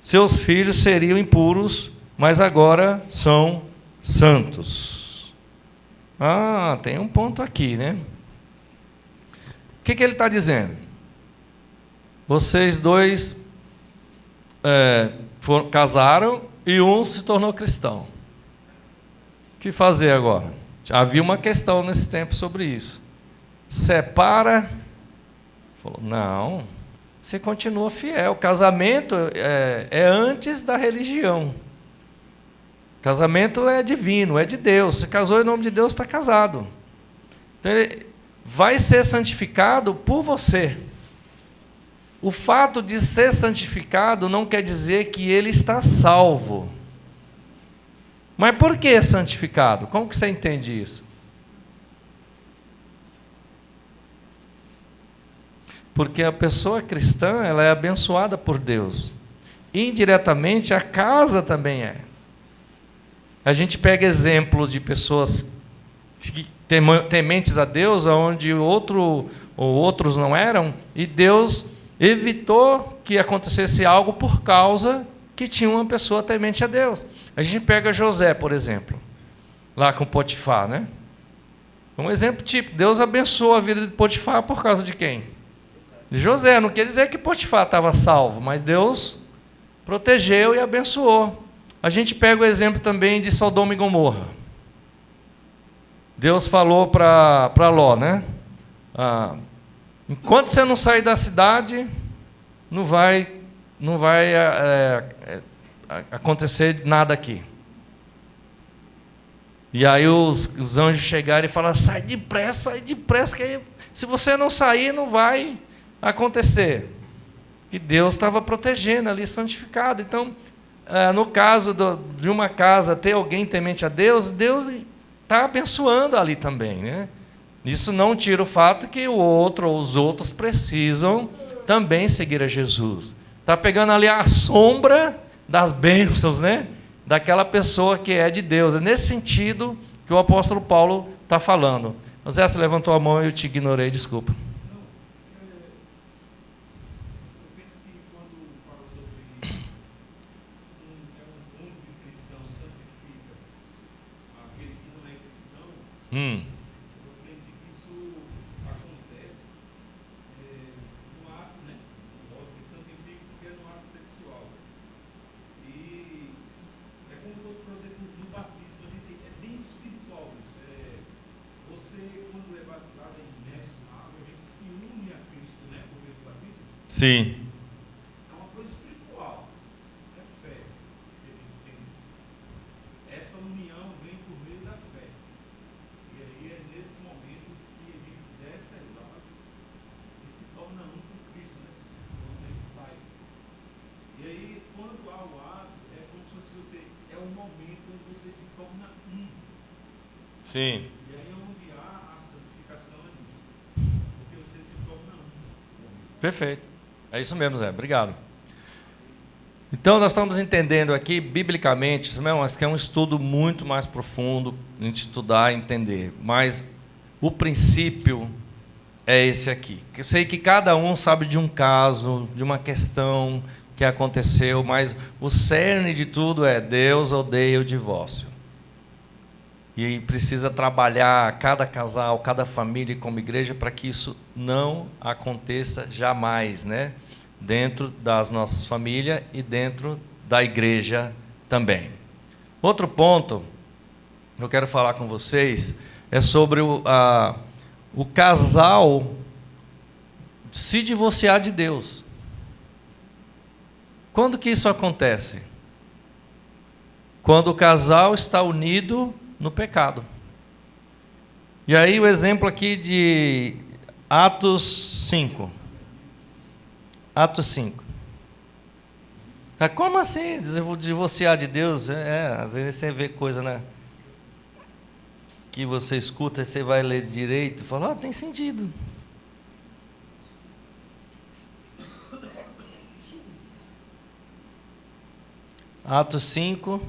seus filhos seriam impuros, mas agora são santos. Ah, tem um ponto aqui, né? O que ele está dizendo? Vocês dois casaram e um se tornou cristão. O que fazer agora? Havia uma questão nesse tempo sobre isso. Separa? Falou, não, você continua fiel. Casamento é antes da religião. Casamento é divino, é de Deus. Se casou em nome de Deus, está casado. Então, ele vai ser santificado por você. O fato de ser santificado não quer dizer que ele está salvo. Mas por que santificado? Como que você entende isso? Porque a pessoa cristã, ela é abençoada por Deus. Indiretamente, a casa também é. A gente pega exemplos de pessoas tementes a Deus, onde outros não eram, e Deus evitou que acontecesse algo por causa que tinha uma pessoa temente a Deus. A gente pega José, por exemplo, lá com Potifar, né? Um exemplo típico. Deus abençoou a vida de Potifar por causa de quem? De José. Não quer dizer que Potifar estava salvo, mas Deus protegeu e abençoou. A gente pega o exemplo também de Sodoma e Gomorra. Deus falou para Ló, né? Enquanto você não sair da cidade, não vai acontecer nada aqui. E aí os anjos chegaram e falaram, sai depressa, que aí, se você não sair, não vai acontecer. Que Deus estava protegendo ali, santificado. Então, no caso de uma casa ter alguém temente a Deus, Deus está abençoando ali também, né? Isso não tira o fato que o outro ou os outros precisam também seguir a Jesus. Está pegando ali a sombra das bênçãos, né? Daquela pessoa que é de Deus. É nesse sentido que o apóstolo Paulo está falando. José, você levantou a mão e eu te ignorei, desculpa. Eu acredito que isso acontece no ato, né? Lógico que santifica porque é no ato sexual. E é como se fosse, por exemplo, no batismo, é bem espiritual isso. Você, quando é batizado, é imerso na água, a gente se une a Cristo, né? Por meio do batismo. Sim. É uma coisa espiritual. É fé. Essa união vem por meio da fé. E aí é nesse momento que a gente desce as águas e se torna um com Cristo, né? Quando a gente sai. E aí, quando há o ato, é como se você. É o momento onde você se torna um. Sim. E aí é onde há a santificação é nisso. Porque você se torna um. Perfeito. É isso mesmo, Zé. Obrigado. Então, nós estamos entendendo aqui, biblicamente, isso mesmo, que é um estudo muito mais profundo, a gente estudar e entender. Mas o princípio é esse aqui. Eu sei que cada um sabe de um caso, de uma questão que aconteceu, mas o cerne de tudo é Deus odeia o divórcio. E precisa trabalhar cada casal, cada família como igreja para que isso não aconteça jamais, né? Dentro das nossas famílias e dentro da igreja também. Outro ponto que eu quero falar com vocês é sobre o casal se divorciar de Deus. Quando que isso acontece? Quando o casal está unido no pecado. E aí o exemplo aqui de Atos 5. Atos 5. Como assim divorciar de Deus? Às vezes você vê coisa, né, que você escuta e você vai ler direito e fala, tem sentido. Atos 5.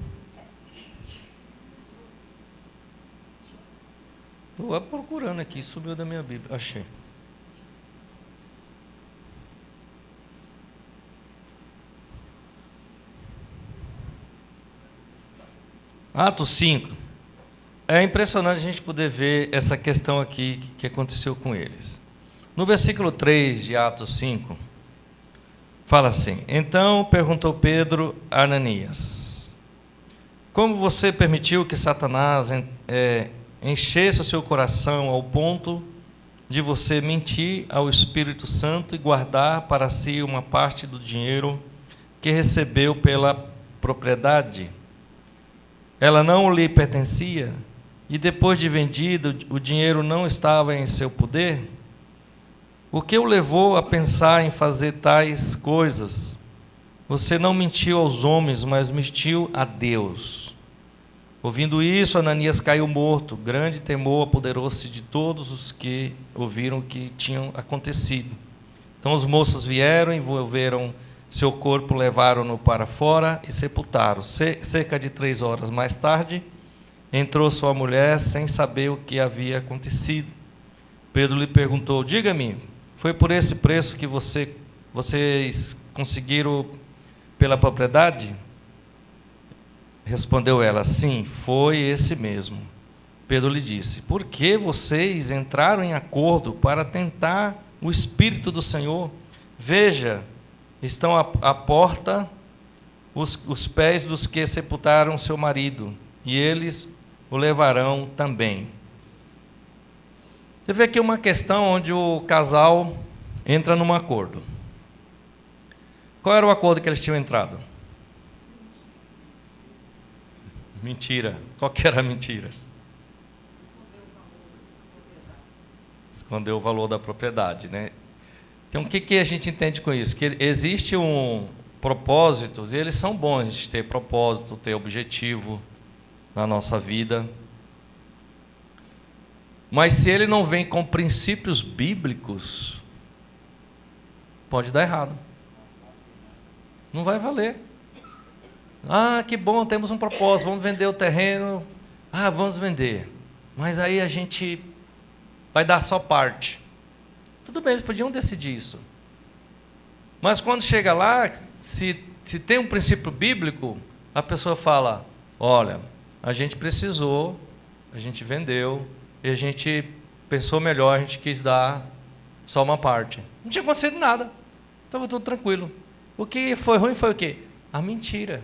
Estou procurando aqui, subiu da minha Bíblia. Achei. Atos 5. É impressionante a gente poder ver essa questão aqui que aconteceu com eles. No versículo 3 de Atos 5, fala assim: Então perguntou Pedro a Ananias: Como você permitiu que Satanás enchesse o seu coração ao ponto de você mentir ao Espírito Santo e guardar para si uma parte do dinheiro que recebeu pela propriedade? Ela não lhe pertencia, e depois de vendido, o dinheiro não estava em seu poder? O que o levou a pensar em fazer tais coisas? Você não mentiu aos homens, mas mentiu a Deus. Ouvindo isso, Ananias caiu morto. Grande temor apoderou-se de todos os que ouviram o que tinha acontecido. Então os moços vieram, envolveram seu corpo, levaram-no para fora e sepultaram. Cerca de 3 horas mais tarde, entrou sua mulher sem saber o que havia acontecido. Pedro lhe perguntou: Diga-me, foi por esse preço que vocês conseguiram pela propriedade? Respondeu ela: Sim, foi esse mesmo. Pedro lhe disse: Por que vocês entraram em acordo para tentar o Espírito do Senhor? Veja, estão à porta os pés dos que sepultaram seu marido, e eles o levarão também. Você vê aqui uma questão onde o casal entra num acordo. Qual era o acordo que eles tinham entrado? Mentira. Qual que era a mentira? Esconder o valor da propriedade, né? Então, o que a gente entende com isso? Que existe um propósito, e eles são bons, a gente ter propósito, ter objetivo na nossa vida. Mas se ele não vem com princípios bíblicos, pode dar errado. Não vai valer. Ah, que bom, temos um propósito, vamos vender o terreno. Ah, vamos vender. Mas aí a gente vai dar só parte. Tudo bem, eles podiam decidir isso. Mas quando chega lá, se tem um princípio bíblico, a pessoa fala: olha, a gente precisou, a gente vendeu, e a gente pensou melhor, a gente quis dar só uma parte. Não tinha acontecido nada, estava tudo tranquilo. O que foi ruim foi o quê? A mentira.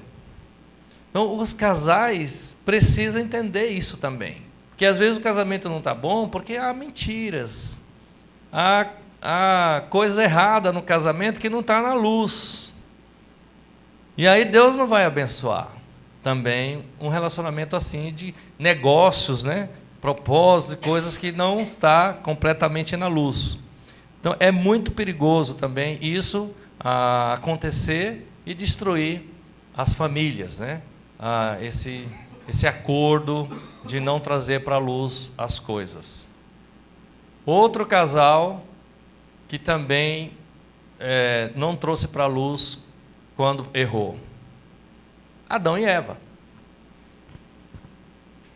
Então, os casais precisam entender isso também. Porque às vezes o casamento não está bom porque há mentiras. Há coisa errada no casamento que não está na luz. E aí Deus não vai abençoar também um relacionamento assim de negócios, né? Propósitos e coisas que não está completamente na luz. Então é muito perigoso também isso acontecer e destruir as famílias, né? Esse acordo de não trazer para a luz as coisas. Outro casal que também não trouxe para a luz quando errou: Adão e Eva.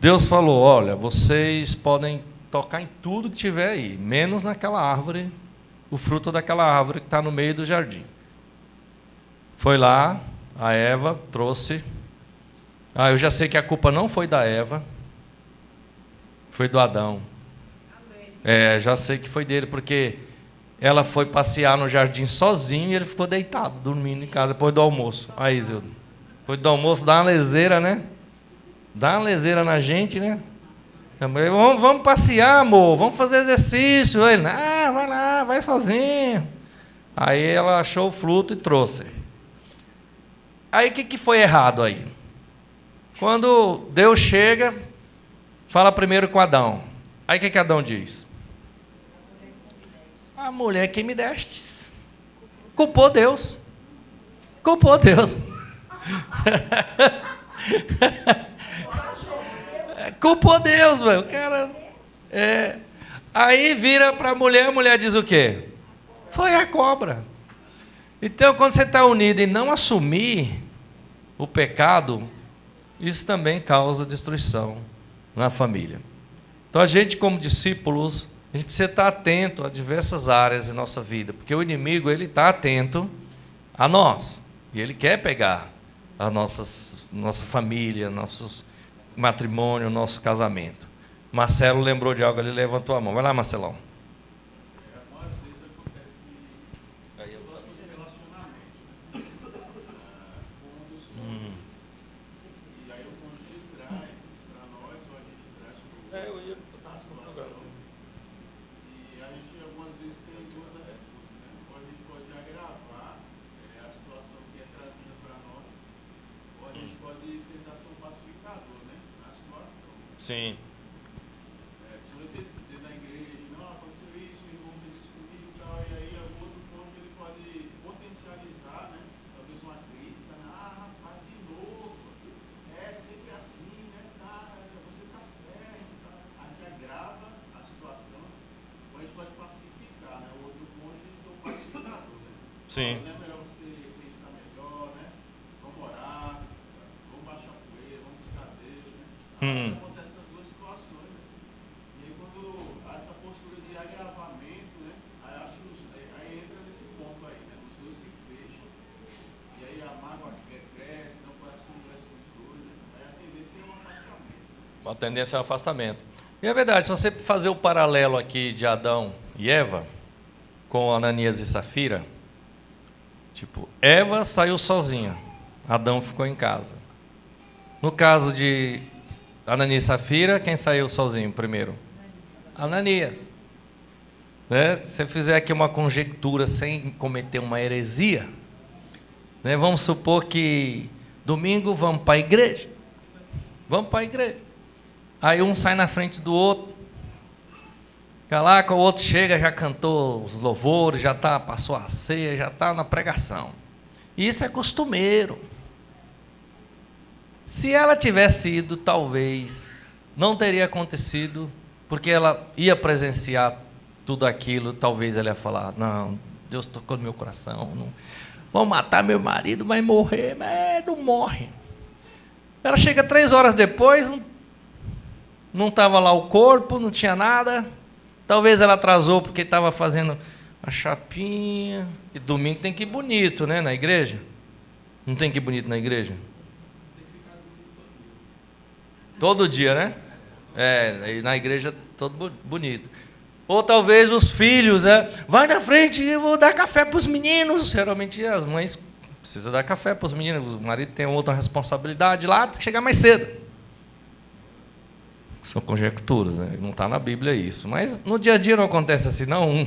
Deus falou: olha, vocês podem tocar em tudo que tiver aí, menos naquela árvore, o fruto daquela árvore que está no meio do jardim. Foi lá, a Eva trouxe. Eu já sei que a culpa não foi da Eva, foi do Adão. Já sei que foi dele, porque ela foi passear no jardim sozinha e ele ficou deitado, dormindo em casa depois do almoço. Aí, Zildo, depois do almoço dá uma leseira, né? Dá uma leseira na gente, né? Vamos passear, amor, vamos fazer exercício. Ele: vai lá, vai sozinho. Aí ela achou o fruto e trouxe. Aí o que foi errado aí? Quando Deus chega, fala primeiro com Adão. Aí o que Adão diz? A mulher que me destes. Culpou Deus. Culpou Deus. Culpou Deus, velho. O cara. Aí vira para a mulher diz o quê? Foi a cobra. Então, quando você está unido e não assumir o pecado, isso também causa destruição na família. Então, a gente, como discípulos, a gente precisa estar atento a diversas áreas da nossa vida, porque o inimigo ele está atento a nós, e ele quer pegar a nossa família, nosso matrimônio, nosso casamento. Marcelo lembrou de algo ali, levantou a mão. Vai lá, Marcelão. Às vezes acontece situação de relacionamento, né? Com um dos cônjuges. E aí o cônjuge traz para nós, ou a gente traz para a situação. E a gente algumas vezes tem duas atitudes, né? Ou a gente pode agravar a situação que é trazida para nós, ou a gente pode tentar ser um pacificador, né? Na situação. Sim. Dentro da igreja, não, aconteceu isso, o irmão fez isso comigo e tal, e aí o outro cônjuge ele pode potencializar, né? Talvez uma crítica, né? Rapaz, de novo, sempre assim, né? Você está certo, tá? A gente agrava a situação, ou a gente pode pacificar, né? O outro cônjuge ser o pacificador, né? Sim. Não é melhor você pensar melhor, né? Vamos orar, vamos baixar a poeira, vamos buscar Deus, né? Acontece essas duas situações, né? E aí quando essa postura de agravamento, né? Aí acho que aí entra nesse ponto aí, né? Os dois se fecham, e aí a mágoa cresce, o coração endurece com os dois, né? Aí a tendência é um afastamento. A tendência é o afastamento. E é verdade, se você fazer o paralelo aqui de Adão e Eva, com Ananias e Safira, tipo, Eva saiu sozinha, Adão ficou em casa. No caso de Ananias e Safira, quem saiu sozinho primeiro? Ananias. Né? Se você fizer aqui uma conjectura sem cometer uma heresia, né? Vamos supor que domingo vamos para a igreja. Vamos para a igreja. Aí um sai na frente do outro. Calaca, o outro chega, já cantou os louvores, passou a ceia, já está na pregação. E isso é costumeiro. Se ela tivesse ido, talvez não teria acontecido, porque ela ia presenciar tudo aquilo, talvez ela ia falar, não, Deus tocou no meu coração, não, vão matar meu marido, vai morrer, mas não morre. Ela chega 3 horas depois, não estava lá o corpo, não tinha nada, talvez ela atrasou porque estava fazendo a chapinha, e domingo tem que ir bonito, né, na igreja? Não tem que ir bonito na igreja? Todo dia, né? E na igreja todo bonito. Ou talvez os filhos, vai na frente, eu vou dar café para os meninos. Geralmente as mães precisam dar café para os meninos, o marido tem outra responsabilidade lá, tem que chegar mais cedo. São conjecturas, né? Não está na Bíblia isso. Mas no dia a dia não acontece assim, não.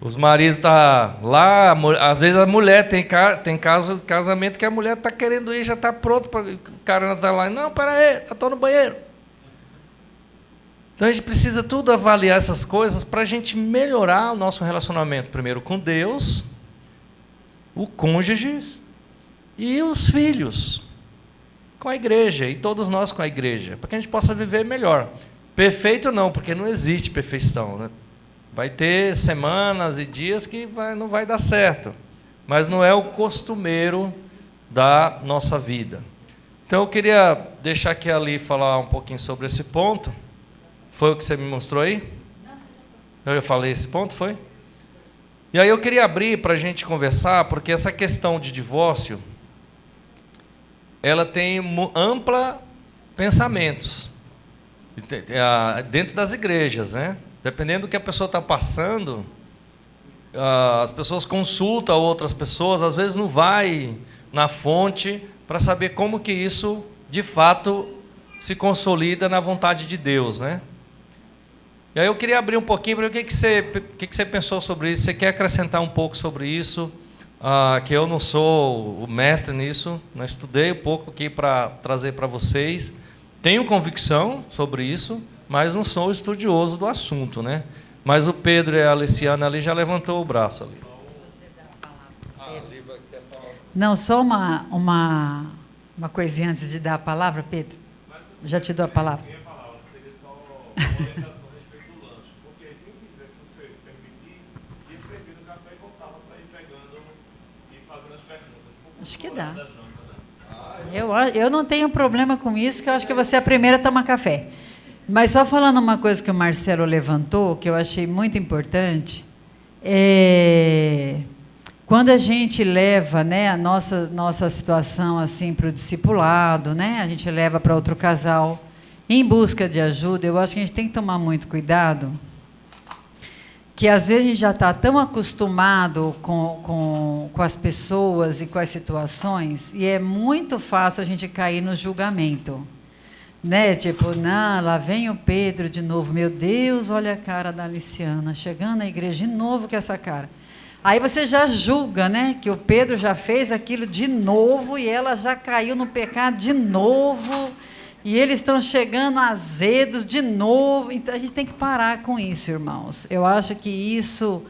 Os maridos estão lá, às vezes a mulher tem casamento que a mulher está querendo ir, já está pronto, o cara não está lá, não, peraí, estou no banheiro. Então a gente precisa tudo avaliar essas coisas para a gente melhorar o nosso relacionamento, primeiro com Deus, o cônjuge e os filhos, com a igreja, e todos nós com a igreja, para que a gente possa viver melhor. Perfeito não, porque não existe perfeição, né? Vai ter semanas e dias que não vai dar certo, mas não é o costumeiro da nossa vida. Então eu queria deixar que ali falar um pouquinho sobre esse ponto. Foi o que você me mostrou aí? Eu falei esse ponto, foi? E aí eu queria abrir para a gente conversar, porque essa questão de divórcio, ela tem ampla pensamentos dentro das igrejas, né? Dependendo do que a pessoa está passando, as pessoas consultam outras pessoas, às vezes não vai na fonte para saber como que isso, de fato, se consolida na vontade de Deus, né? E aí eu queria abrir um pouquinho para ver o que você pensou sobre isso. Você quer acrescentar um pouco sobre isso? Que eu não sou o mestre nisso, mas estudei um pouco aqui para trazer para vocês. Tenho convicção sobre isso, mas não sou estudioso do assunto, né? Mas o Pedro e a Alessiana ali já levantou o braço ali. Não, só uma coisinha antes de dar a palavra, Pedro. Já te dou a palavra. Minha palavra seria só uma orientação a respeito do lanche. Porque quem quiser, se você permitir, ia servir no café e voltava para ir pegando e fazendo as perguntas. Acho que dá. Da janta, né? Eu não tenho problema com isso, que eu acho que você é a primeira a tomar café. Mas só falando uma coisa que o Marcelo levantou, que eu achei muito importante, quando a gente leva, né, a nossa situação assim para o discipulado, né, a gente leva para outro casal em busca de ajuda, eu acho que a gente tem que tomar muito cuidado, que às vezes a gente já está tão acostumado com as pessoas e com as situações, e é muito fácil a gente cair no julgamento. Né? Tipo, não, lá vem o Pedro de novo. Meu Deus, olha a cara da Aliciana, chegando na igreja de novo com essa cara. Aí você já julga, né? Que o Pedro já fez aquilo de novo e ela já caiu no pecado de novo. E eles estão chegando azedos de novo. Então a gente tem que parar com isso, irmãos. Eu acho que isso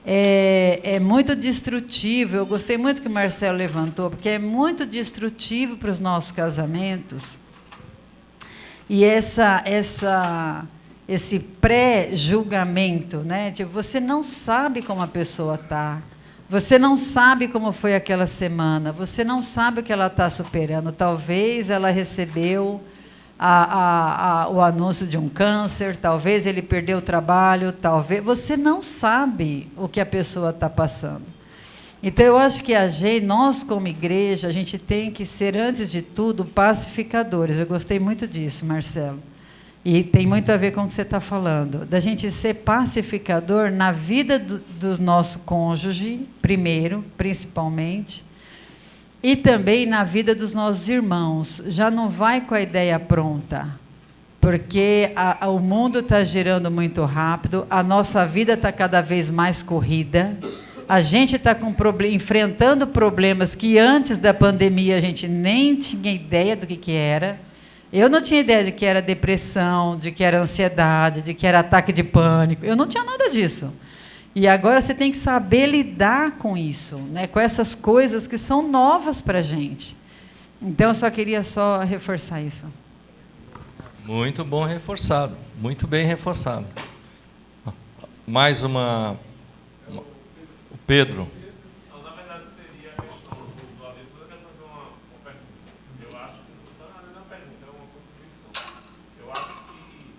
é muito destrutivo. Eu gostei muito que o Marcelo levantou, porque é muito destrutivo para os nossos casamentos. E esse pré-julgamento, né? Tipo, você não sabe como a pessoa está, você não sabe como foi aquela semana, você não sabe o que ela está superando. Talvez ela recebeu o anúncio de um câncer, talvez ele perdeu o trabalho, talvez... Você não sabe o que a pessoa está passando. Então, eu acho que nós, como igreja, a gente tem que ser, antes de tudo, pacificadores. Eu gostei muito disso, Marcelo. E tem muito a ver com o que você está falando. Da gente ser pacificador na vida do nosso cônjuge, primeiro, principalmente, e também na vida dos nossos irmãos. Já não vai com a ideia pronta, porque o mundo está girando muito rápido, a nossa vida está cada vez mais corrida. A gente está enfrentando problemas que antes da pandemia a gente nem tinha ideia do que era. Eu não tinha ideia de que era depressão, de que era ansiedade, de que era ataque de pânico. Eu não tinha nada disso. E agora você tem que saber lidar com isso, né? Com essas coisas que são novas para a gente. Então, eu só queria reforçar isso. Muito bom reforçado. Muito bem reforçado. Mais uma... Pedro. Não, na verdade seria a questão do Alisson. Eu quero fazer uma pergunta. Eu acho que não é uma pergunta, é uma contribuição. Eu acho que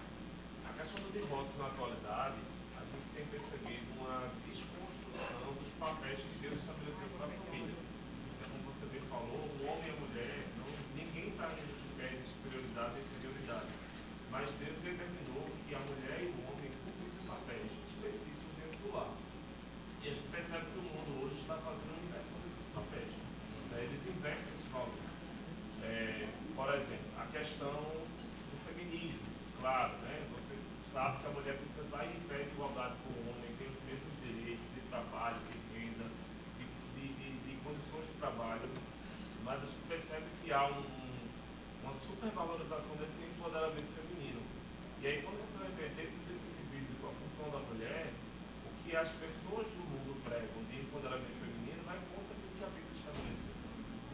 a questão do divórcio na atualidade, a gente tem percebido uma desconstrução dos papéis que Deus estabeleceu para a família. Como você bem falou, o homem e a mulher, ninguém está em pé de superioridade e inferioridade. Mas Deus determinou que a mulher e o homem cumprissem papéis específicos dentro do lar. E a gente percebe que o mundo hoje está fazendo uma inversão desses papéis. Eles invertem esses valores. Por exemplo, a questão do feminismo. Claro, né? Você sabe que a mulher precisa estar em pé de igualdade com o homem, tem os mesmos direitos de trabalho, de renda, de condições de trabalho. Mas a gente percebe que há uma supervalorização desse empoderamento feminino. E aí, quando você vai ver dentro desse bíblico a função da mulher, o que as pessoas do mundo pregam de empoderamento feminino vai contra o que a Bíblia estabeleceu.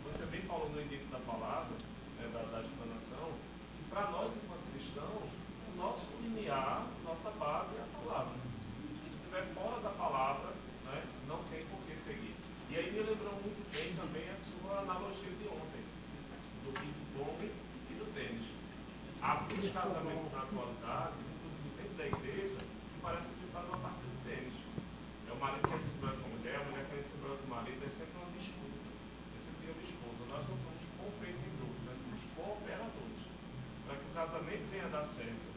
Você bem falou no início da palavra, né, da explanação, que para nós, enquanto cristãos, o nosso limiar, nossa base é a palavra. Se estiver fora da palavra, né, não tem por que seguir. E aí me lembrou muito bem também a sua analogia de ontem, do ping-pong e do tênis. Há muitos casamentos na atualidade, inclusive dentro da igreja, que parece que está numa partida de tênis. O marido quer se embora com a mulher quer se embora com o marido, é sempre uma disputa. É sempre uma esposa. Nós não somos competidores, nós somos cooperadores. Para que o casamento venha a dar certo,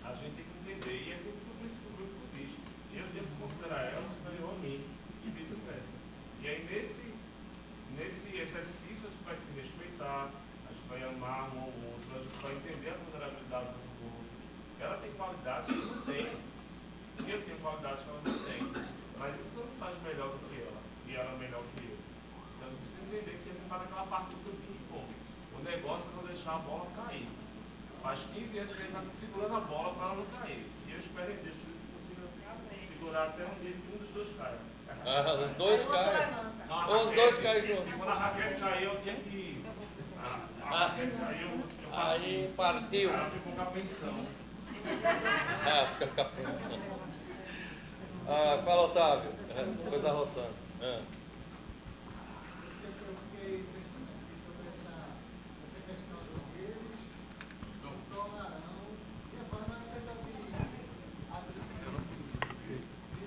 a gente tem que entender, e é tudo que o princípio bíblico diz. Eu devo considerar ela superior a mim, e vice-versa. E aí, nesse exercício, a gente vai se respeitar, a gente vai amar um ao outro, a gente vai entender a vulnerabilidade do outro. Ela tem qualidades que eu não tenho. Eu tenho qualidades que ela não tem. Mas isso não me faz melhor do que ela, e ela melhor que eu. Então a gente precisa entender que a gente está naquela parte do ping-pong. O negócio é não deixar a bola cair. Faz 15 anos que ele está segurando a bola para ela não cair. E eu espero em Deus que ele consiga segurar até um dia que um dos dois caia. Os dois caem. Os dois caem juntos. Quando a raquete caiu, eu tinha que. A raquete caiu. Aí partiu. Ela ficou com a pensão. Fica com a pensão. Fala, Otávio. Coisa roçando. Eu fiquei pensando aqui sobre essa questão de eles se tornarão, e a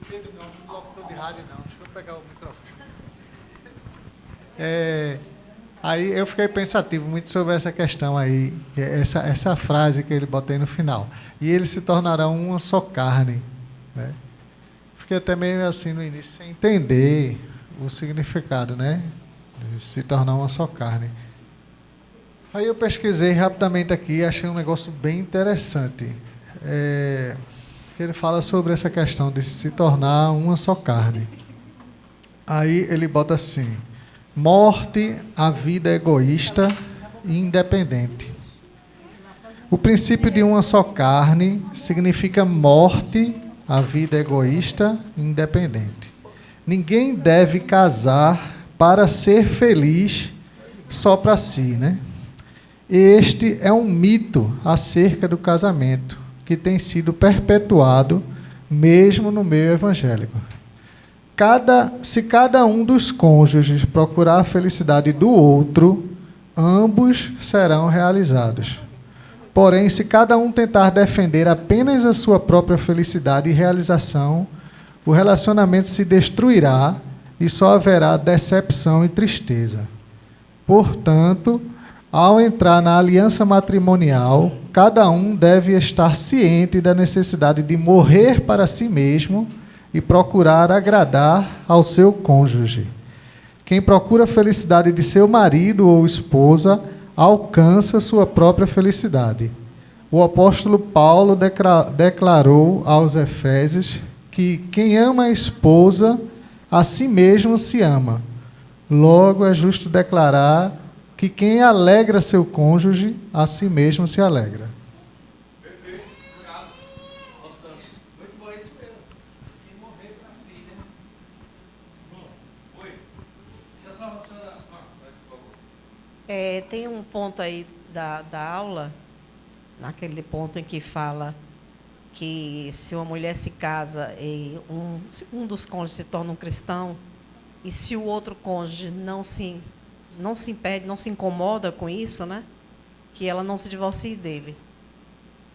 entendo não locutor de rádio não. Deixa eu pegar o microfone. Aí eu fiquei pensativo muito sobre essa questão aí, essa frase que ele botei no final. E eles se tornarão uma só carne, né? Fiquei até meio assim no início, sem entender o significado, né? De se tornar uma só carne. Aí eu pesquisei rapidamente aqui e achei um negócio bem interessante. Que ele fala sobre essa questão de se tornar uma só carne. Aí ele bota assim: morte à vida egoísta e independente. O princípio de uma só carne significa morte à vida egoísta e independente. Ninguém deve casar para ser feliz só para si, né? Este é um mito acerca do casamento que tem sido perpetuado mesmo no meio evangélico. Se cada um dos cônjuges procurar a felicidade do outro, ambos serão realizados. Porém, se cada um tentar defender apenas a sua própria felicidade e realização, o relacionamento se destruirá e só haverá decepção e tristeza. Portanto, ao entrar na aliança matrimonial, cada um deve estar ciente da necessidade de morrer para si mesmo e procurar agradar ao seu cônjuge. Quem procura a felicidade de seu marido ou esposa alcança sua própria felicidade. O apóstolo Paulo declarou aos Efésios que quem ama a esposa, a si mesmo se ama. Logo é justo declarar que quem alegra seu cônjuge, a si mesmo se alegra. Perfeito, obrigado. Nossa, muito bom isso mesmo. Quem morrer para si, né? Bom, oi. Deixa só você. Por favor. Tem um ponto aí da aula, naquele ponto em que fala que se uma mulher se casa e um dos cônjuges se torna um cristão, e se o outro cônjuge não se impede, não se incomoda com isso, né? Que ela não se divorcie dele.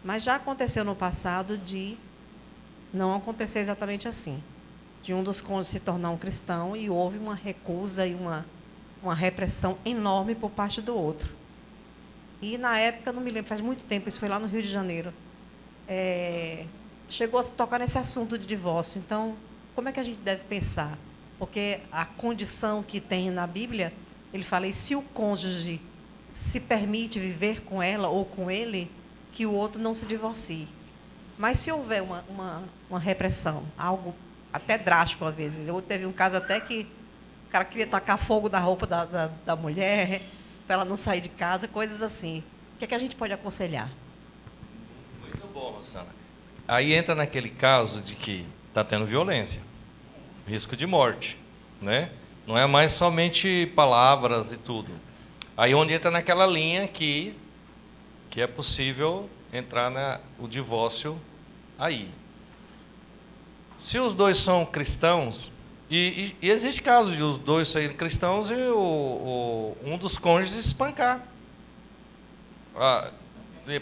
Mas já aconteceu no passado de não acontecer exatamente assim. De um dos cônjuges se tornar um cristão e houve uma recusa e uma repressão enorme por parte do outro. E na época, não me lembro, faz muito tempo, isso foi lá no Rio de Janeiro, chegou a se tocar nesse assunto de divórcio. Então, como é que a gente deve pensar? Porque a condição que tem na Bíblia, ele fala, e se o cônjuge se permite viver com ela ou com ele, que o outro não se divorcie. Mas se houver uma repressão, algo até drástico às vezes. Eu teve um caso até que o cara queria tacar fogo na roupa da mulher, para ela não sair de casa, coisas assim. O que é que a gente pode aconselhar? Muito bom, Rosana. Aí entra naquele caso de que está tendo violência, risco de morte, né? Não é mais somente palavras e tudo. Aí onde entra naquela linha que é possível entrar o divórcio aí. Se os dois são cristãos, e existe caso de os dois serem cristãos e um dos cônjuges espancar.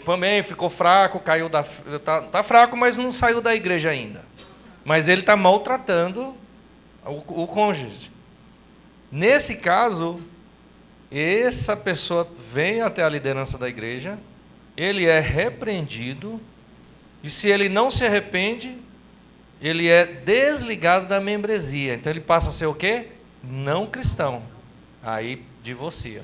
Também ficou fraco, caiu tá fraco, mas não saiu da igreja ainda. Mas ele está maltratando o cônjuge. Nesse caso, essa pessoa vem até a liderança da igreja, ele é repreendido, e se ele não se arrepende, ele é desligado da membresia. Então ele passa a ser o quê? Não cristão. Aí divorcia.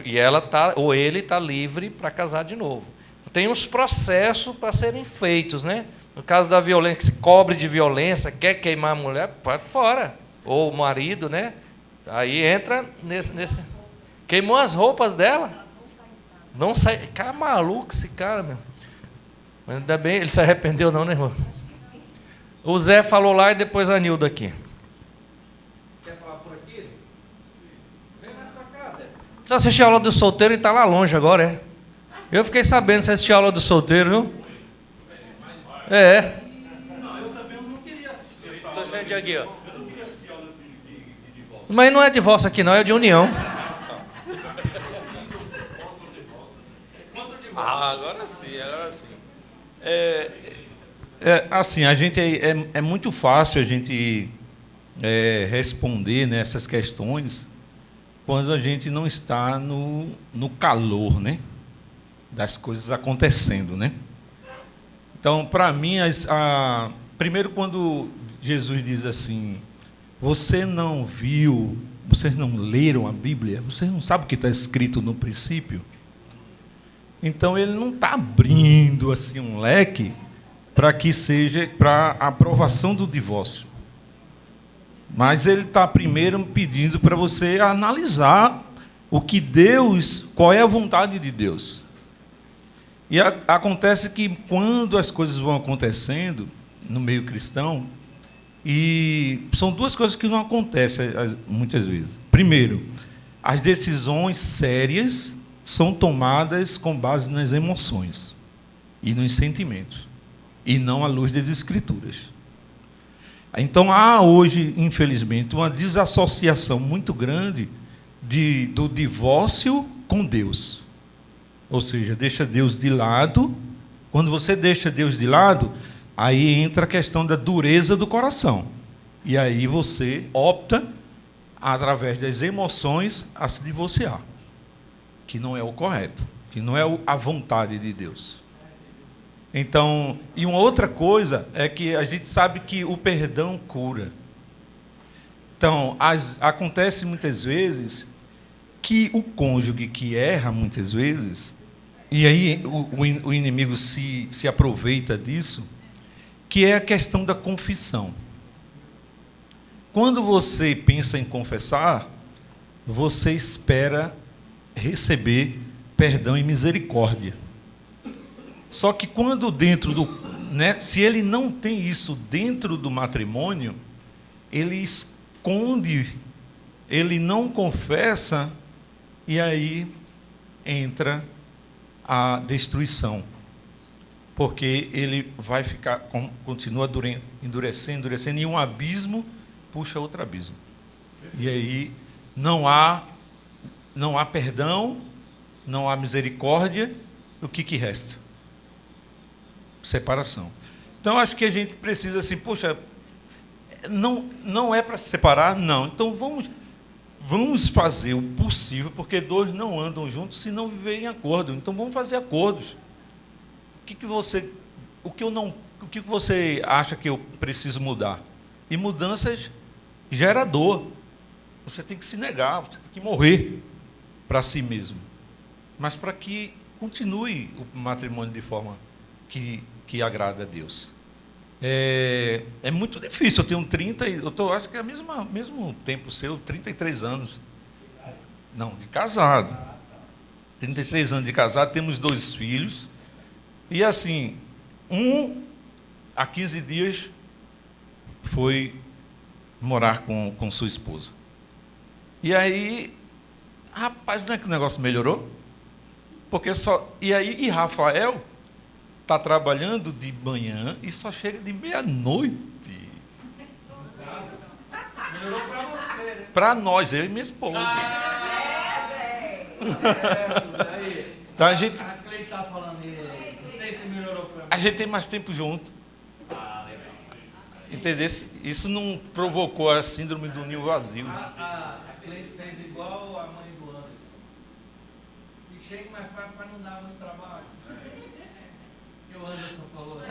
E ela ou ele está livre para casar de novo. Tem uns processos para serem feitos, né? No caso da violência, que se cobre de violência, quer queimar a mulher, vai fora. Ou o marido, né? Aí entra nesse... Queimou as roupas dela. Não sai. Cara, maluco esse cara, meu. Mas ainda bem, ele se arrependeu, não, né, irmão? O Zé falou lá e depois a Nilda aqui. Quer falar por aqui? Vem mais pra cá, Zé. Você assistiu a aula do solteiro e está lá longe agora, é? Eu fiquei sabendo que você assistiu a aula do solteiro, viu? Não, eu também não queria assistir essa Estou aula. sentindo aqui, ó. Eu não queria assistir aula de divórcio. Mas não é divórcio aqui, não, é de união. Agora sim, agora sim. Assim, a gente é muito fácil a gente responder nessas questões quando a gente não está no calor, né, das coisas acontecendo, né? Então, para mim, primeiro, quando Jesus diz assim, você não viu, vocês não leram a Bíblia, vocês não sabem o que está escrito no princípio? Então, ele não está abrindo assim um leque para que seja para a aprovação do divórcio. Mas ele está primeiro pedindo para você analisar o que Deus, qual é a vontade de Deus. E acontece que quando as coisas vão acontecendo no meio cristão, e são duas coisas que não acontecem muitas vezes. Primeiro, as decisões sérias são tomadas com base nas emoções e nos sentimentos, e não à luz das Escrituras. Então, há hoje, infelizmente, uma desassociação muito grande do divórcio com Deus. Ou seja, deixa Deus de lado. Quando você deixa Deus de lado, aí entra a questão da dureza do coração. E aí você opta, através das emoções, a se divorciar. Que não é o correto, que não é a vontade de Deus. Então, e uma outra coisa é que a gente sabe que o perdão cura. Então, acontece muitas vezes que o cônjuge que erra muitas vezes, e aí o inimigo se aproveita disso, que é a questão da confissão. Quando você pensa em confessar, você espera receber perdão e misericórdia. Só que quando se ele não tem isso dentro do matrimônio, ele esconde, ele não confessa, e aí entra a destruição. Porque ele vai ficar, continua endurecendo, e um abismo puxa outro abismo. E aí não há perdão, não há misericórdia, o que resta? Separação. Então, acho que a gente precisa assim, poxa, não é para se separar? Não. Então, vamos fazer o possível, porque dois não andam juntos se não viverem em acordo. Então, vamos fazer acordos. O que você acha que eu preciso mudar? E mudanças gera dor. Você tem que se negar, você tem que morrer para si mesmo. Mas para que continue o matrimônio de forma que agrada a Deus. É muito difícil. Eu tenho acho que é o mesmo tempo seu, 33 anos. Não, de casado. 33 anos de casado, temos 2 filhos. E assim, há 15 dias, foi morar com sua esposa. E aí, rapaz, não é que o negócio melhorou? Porque e Rafael está trabalhando de manhã e só chega de meia-noite. Melhorou para você, né? Para nós, eu e minha esposa. Então a gente. A Cleide está falando aí, não sei se melhorou para mim. A gente tem mais tempo junto. Entendeu? Isso não provocou a síndrome do ninho vazio. A Cleide fez igual a mãe do Anderson. E chega mais para não dar muito trabalho. E o Anderson falou. Sim.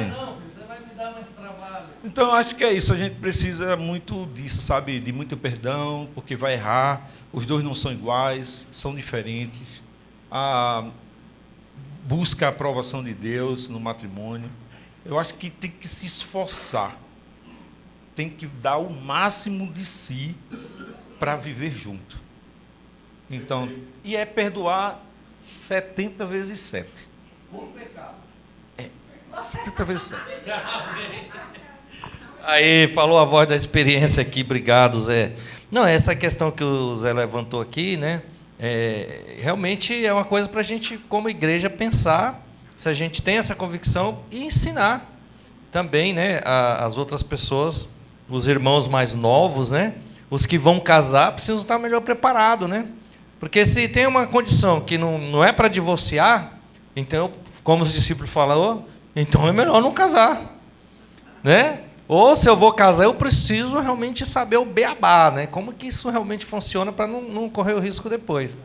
Não, filho, você vai me dar mais trabalho. Então, acho que é isso. A gente precisa muito disso, sabe? De muito perdão, porque vai errar. Os dois não são iguais, são diferentes. Busca a aprovação de Deus no matrimônio. Eu acho que tem que se esforçar. Tem que dar o máximo de si para viver junto. Então, e é perdoar 70 vezes 7. Por pecado. 70 vezes 7. Aí, falou a voz da experiência aqui, obrigado, Zé. Não, essa questão que o Zé levantou aqui, né? Realmente é uma coisa para a gente, como igreja, pensar se a gente tem essa convicção e ensinar também, né, as outras pessoas, os irmãos mais novos, né? Os que vão casar precisam estar melhor preparados, né? Porque se tem uma condição que não é para divorciar, então, como os discípulos falaram, Então é melhor não casar, né? Ou se eu vou casar, eu preciso realmente saber o beabá, né? Como que isso realmente funciona para não correr o risco depois.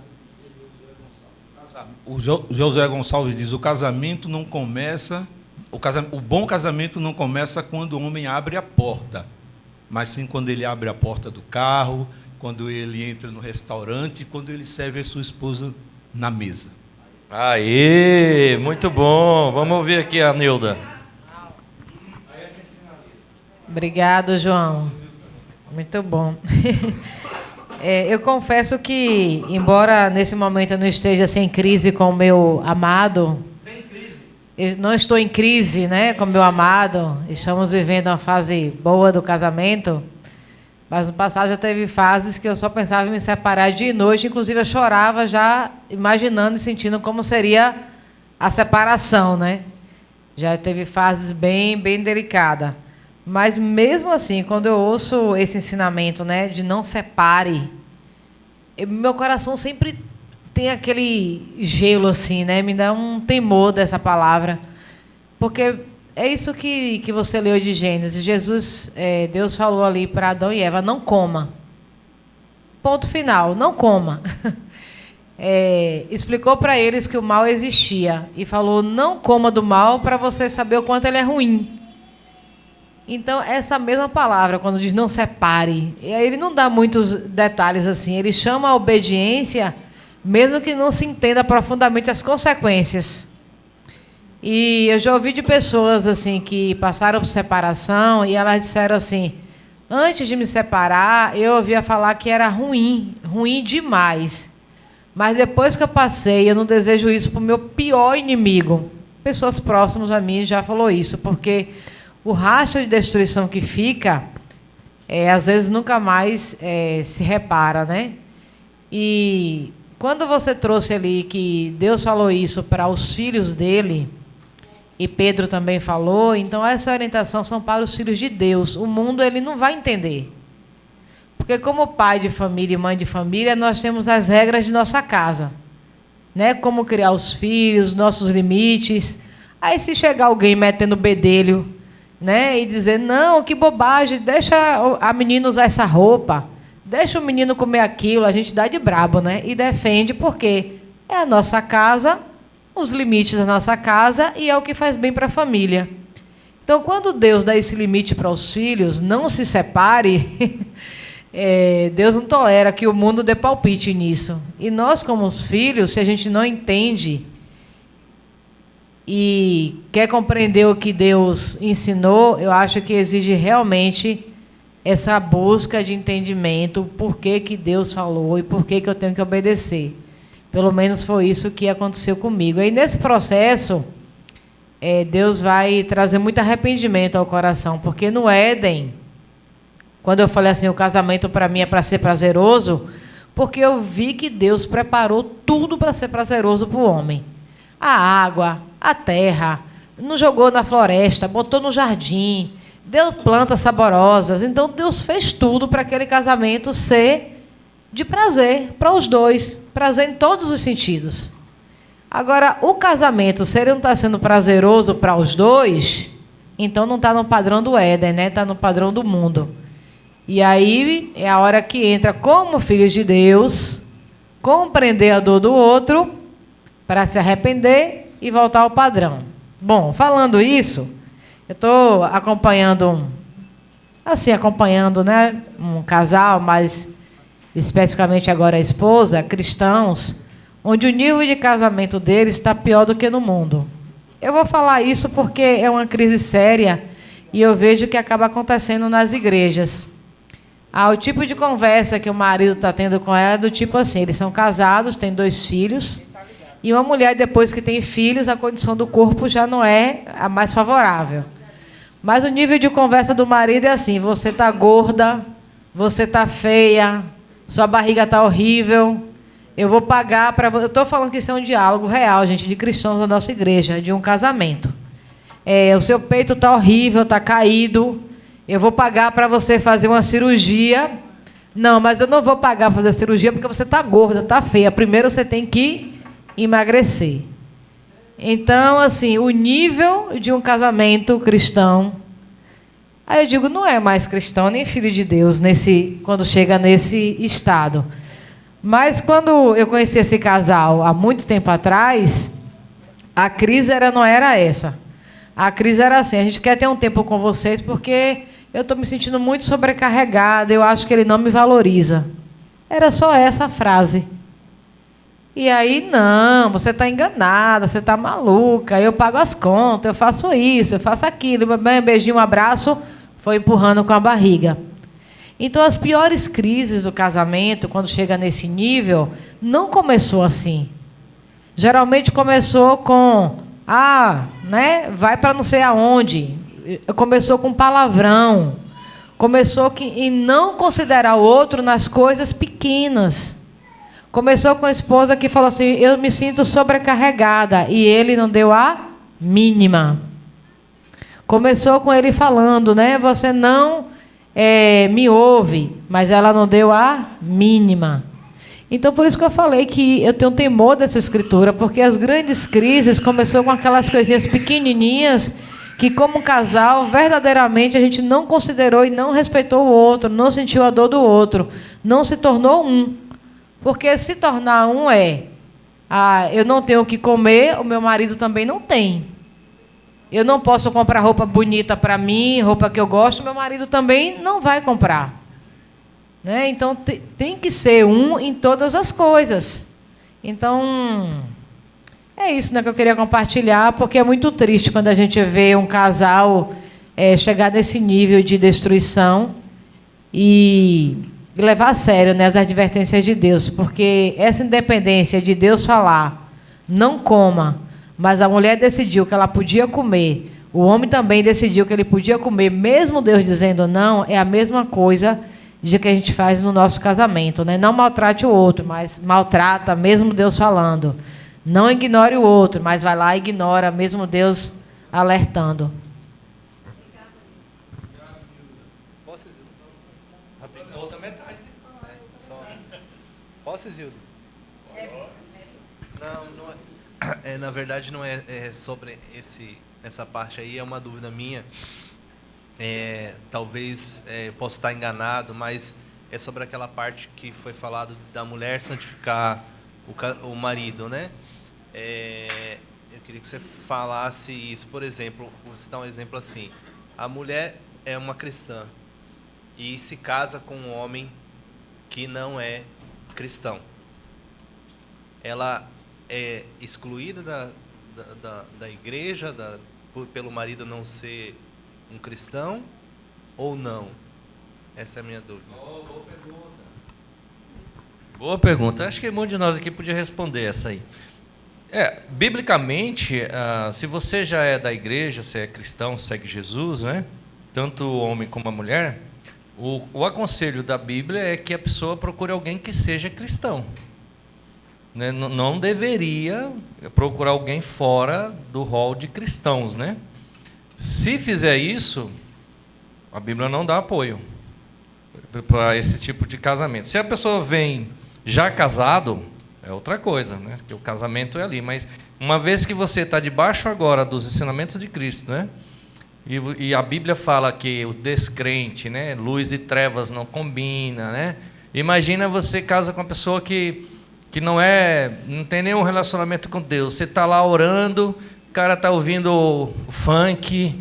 O José Gonçalves diz: o casamento não começa, o bom casamento não começa quando o homem abre a porta, mas sim quando ele abre a porta do carro, quando ele entra no restaurante, quando ele serve a sua esposa na mesa. Aí, muito bom. Vamos ouvir aqui a Nilda. Obrigado, João. Muito bom. Eu confesso que, embora nesse momento eu não esteja sem crise com o meu amado, eu não estou em crise, né, com o meu amado, estamos vivendo uma fase boa do casamento, mas no passado já teve fases que eu só pensava em me separar dia e noite, inclusive eu chorava já imaginando e sentindo como seria a separação, né? Já teve fases bem delicadas. Mas mesmo assim, quando eu ouço esse ensinamento, né, de não separe, meu coração sempre tem aquele gelo assim, né? Me dá um temor dessa palavra, porque é isso que você leu de Gênesis. Deus falou ali para Adão e Eva: não coma. Ponto final, não coma. Explicou para eles que o mal existia e falou: não coma do mal, para você saber o quanto ele é ruim. Então, essa mesma palavra, quando diz não separe, ele não dá muitos detalhes assim. Ele chama a obediência, mesmo que não se entenda profundamente as consequências. E eu já ouvi de pessoas assim que passaram por separação e elas disseram assim: antes de me separar, eu ouvia falar que era ruim demais. Mas depois que eu passei, eu não desejo isso para o meu pior inimigo. Pessoas próximas a mim já falou isso, porque o rastro de destruição que fica, às vezes nunca mais se repara, né? E quando você trouxe ali que Deus falou isso para os filhos dele, e Pedro também falou, então essa orientação são para os filhos de Deus. O mundo ele não vai entender. Porque como pai de família e mãe de família, nós temos as regras de nossa casa, né? Como criar os filhos, nossos limites. Aí se chegar alguém metendo bedelho, né, e dizer: não, que bobagem, deixa a menina usar essa roupa, deixa o menino comer aquilo, a gente dá de brabo, né? E defende, porque é a nossa casa, os limites da nossa casa, e é o que faz bem para a família. Então, quando Deus dá esse limite para os filhos, não se separe, Deus não tolera que o mundo dê palpite nisso. E nós, como os filhos, se a gente não entende e quer compreender o que Deus ensinou, eu acho que exige realmente essa busca de entendimento, por que Deus falou e por que eu tenho que obedecer. Pelo menos foi isso que aconteceu comigo. E nesse processo, Deus vai trazer muito arrependimento ao coração, porque no Éden, quando eu falei assim, o casamento para mim é para ser prazeroso, porque eu vi que Deus preparou tudo para ser prazeroso para o homem. A água, a terra, não jogou na floresta, botou no jardim, deu plantas saborosas. Então, Deus fez tudo para aquele casamento ser de prazer para os dois, prazer em todos os sentidos. Agora, o casamento, se ele não está sendo prazeroso para os dois, então não está no padrão do Éden, né? Está no padrão do mundo. E aí é a hora que entra, como filhos de Deus, compreender a dor do outro, para se arrepender e voltar ao padrão. Bom, falando isso, eu estou acompanhando, né, um casal, mas especificamente agora a esposa, cristãos, onde o nível de casamento deles está pior do que no mundo. Eu vou falar isso porque é uma crise séria e eu vejo que acaba acontecendo nas igrejas. O tipo de conversa que o marido está tendo com ela é do tipo assim: eles são casados, têm 2 filhos, e uma mulher, depois que tem filhos, a condição do corpo já não é a mais favorável. Mas o nível de conversa do marido é assim: você está gorda, você está feia, sua barriga está horrível, eu vou pagar para você. Eu estou falando que isso é um diálogo real, gente, de cristãos da nossa igreja, de um casamento. O seu peito está horrível, está caído, eu vou pagar para você fazer uma cirurgia. Não, mas eu não vou pagar para fazer a cirurgia porque você está gorda, está feia. Primeiro você tem que emagrecer. Então, assim, o nível de um casamento cristão, aí eu digo, não é mais cristão nem filho de Deus quando chega nesse estado. Mas quando eu conheci esse casal há muito tempo atrás, a crise não era essa. A crise era assim: a gente quer ter um tempo com vocês porque eu estou me sentindo muito sobrecarregada, eu acho que ele não me valoriza. Era só essa a frase. E aí, não, você está enganada, você está maluca, eu pago as contas, eu faço isso, eu faço aquilo, um beijinho, um abraço, foi empurrando com a barriga. Então, as piores crises do casamento, quando chega nesse nível, não começou assim. Geralmente começou com, vai para não sei aonde, começou com palavrão, começou em não considerar o outro nas coisas pequenas. Começou com a esposa que falou assim, eu me sinto sobrecarregada, e ele não deu a mínima. Começou com ele falando, você não me ouve, mas ela não deu a mínima. Então, por isso que eu falei que eu tenho temor dessa escritura, porque as grandes crises começou com aquelas coisinhas pequenininhas que, como casal, verdadeiramente a gente não considerou e não respeitou o outro, não sentiu a dor do outro, não se tornou um. Porque se tornar um eu não tenho o que comer, o meu marido também não tem. Eu não posso comprar roupa bonita para mim, roupa que eu gosto, meu marido também não vai comprar. Então, tem que ser um em todas as coisas. Então, é isso que eu queria compartilhar, porque é muito triste quando a gente vê um casal chegar nesse nível de destruição e levar a sério as advertências de Deus, porque essa independência de Deus falar, não coma, mas a mulher decidiu que ela podia comer, o homem também decidiu que ele podia comer, mesmo Deus dizendo não, é a mesma coisa de que a gente faz no nosso casamento. Não maltrate o outro, mas maltrata, mesmo Deus falando. Não ignore o outro, mas vai lá e ignora, mesmo Deus alertando. Posso, Zildo? Não, na verdade não é sobre essa parte aí, é uma dúvida minha. Talvez possa estar enganado, mas é sobre aquela parte que foi falado da mulher santificar o marido, Eu queria que você falasse isso. Por exemplo, vou citar um exemplo assim: a mulher é uma cristã e se casa com um homem que não é cristão. Ela é excluída da igreja pelo marido não ser um cristão ou não? Essa é a minha dúvida. Boa pergunta. Boa pergunta. Acho que um monte de nós aqui podia responder essa aí. Biblicamente, se você já é da igreja, se é cristão, segue Jesus, tanto o homem como a mulher, o aconselho da Bíblia é que a pessoa procure alguém que seja cristão. Não deveria procurar alguém fora do rol de cristãos, Se fizer isso, a Bíblia não dá apoio para esse tipo de casamento. Se a pessoa vem já casado, é outra coisa, Porque o casamento é ali. Mas uma vez que você está debaixo agora dos ensinamentos de Cristo, E a Bíblia fala que o descrente, luz e trevas não combina, Imagina você casa com uma pessoa que não tem nenhum relacionamento com Deus. Você está lá orando, o cara está ouvindo o funk,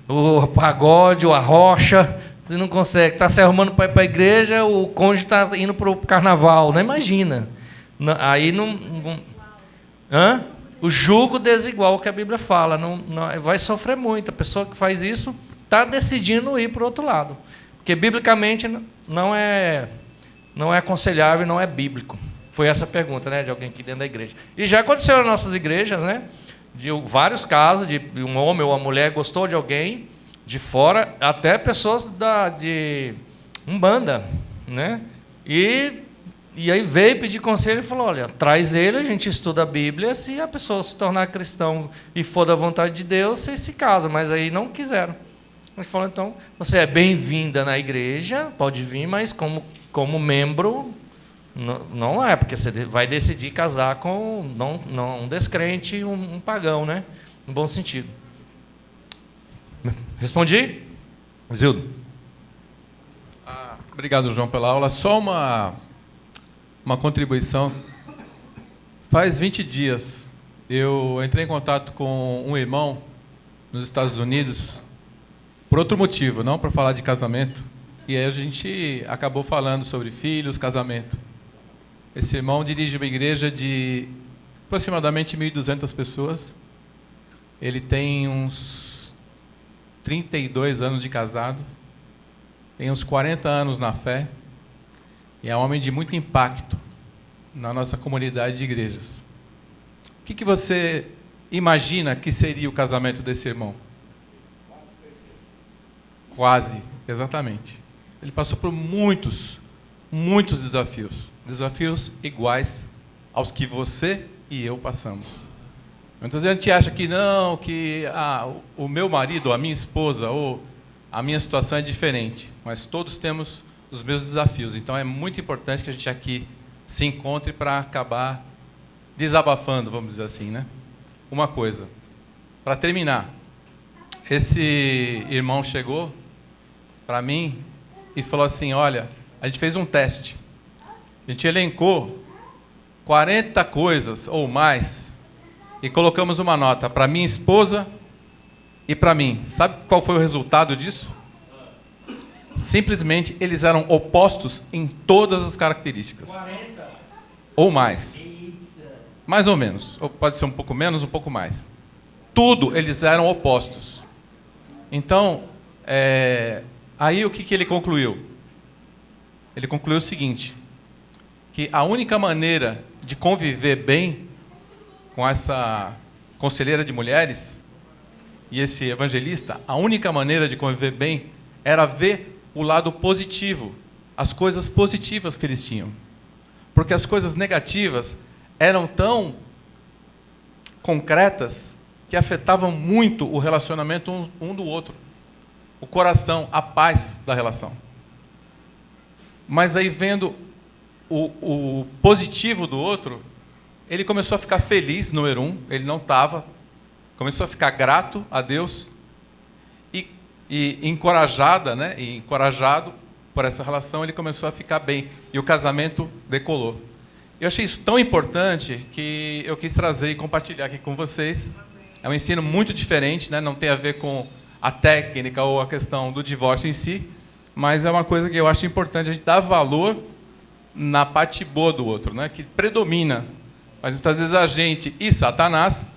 o pagode, a rocha, você não consegue. Está se arrumando para ir para a igreja, o cônjuge está indo para o carnaval, imagina. Aí não. O jugo desigual que a Bíblia fala, não vai sofrer muito. A pessoa que faz isso está decidindo ir para o outro lado. Porque, biblicamente, não é aconselhável e não é bíblico. Foi essa a pergunta, de alguém aqui dentro da igreja. E já aconteceu nas nossas igrejas, de vários casos, de um homem ou uma mulher gostou de alguém de fora, até pessoas de Umbanda, E aí veio pedir conselho e falou, olha, traz ele, a gente estuda a Bíblia, se a pessoa se tornar cristão e for da vontade de Deus, vocês se casam, mas aí não quiseram. Ele falou, então, você é bem-vinda na igreja, pode vir, mas como membro, Não é, porque você vai decidir casar com não um descrente, um pagão, né? No bom sentido. Respondi? Zildo. Obrigado, João, pela aula. Só uma contribuição. Faz 20 dias eu entrei em contato com um irmão nos Estados Unidos por outro motivo, não para falar de casamento. E aí a gente acabou falando sobre filhos, casamento. Esse irmão dirige uma igreja de aproximadamente 1.200 pessoas. Ele tem uns 32 anos de casado, tem uns 40 anos na fé, e é um homem de muito impacto na nossa comunidade de igrejas. O que você imagina que seria o casamento desse irmão? Quase, exatamente. Ele passou por muitos desafios. Desafios iguais aos que você e eu passamos. Então a gente acha que não, que o meu marido, a minha esposa, ou a minha situação é diferente. Mas todos temos os mesmos desafios. Então é muito importante que a gente aqui se encontre para acabar desabafando, vamos dizer assim, né? Uma coisa, para terminar, esse irmão chegou para mim e falou assim: olha, a gente fez um teste, a gente elencou 40 coisas ou mais e colocamos uma nota para minha esposa e para mim. Sabe qual foi o resultado disso? Simplesmente eles eram opostos em todas as características. 40 ou mais. Mais ou menos, ou pode ser um pouco menos, um pouco mais. Tudo eles eram opostos. Então, aí o que ele concluiu? Ele concluiu o seguinte: que a única maneira de conviver bem com essa conselheira de mulheres e esse evangelista, a única maneira de conviver bem era ver o lado positivo, as coisas positivas que eles tinham. Porque as coisas negativas eram tão concretas que afetavam muito o relacionamento um do outro, o coração, a paz da relação. Mas aí, vendo o positivo do outro, ele começou a ficar feliz, número um, ele não estava, começou a ficar grato a Deus e encorajado por essa relação, ele começou a ficar bem, e o casamento decolou. Eu achei isso tão importante que eu quis trazer e compartilhar aqui com vocês. É um ensino muito diferente, né? Não tem a ver com a técnica ou a questão do divórcio em si, mas é uma coisa que eu acho importante a gente dar valor na parte boa do outro, né? Que predomina. Mas muitas vezes a gente e Satanás,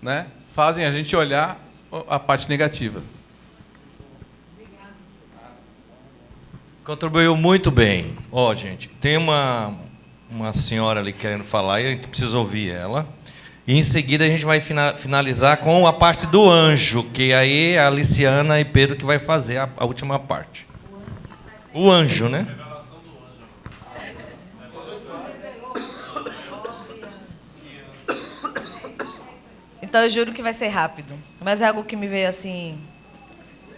né, fazem a gente olhar a parte negativa. Contribuiu muito bem. Gente, tem uma senhora ali querendo falar e a gente precisa ouvir ela. E em seguida a gente vai finalizar com a parte do anjo, que aí é a Aliciana e Pedro que vai fazer a última parte. O anjo, né? Então eu juro que vai ser rápido. Mas é algo que me veio assim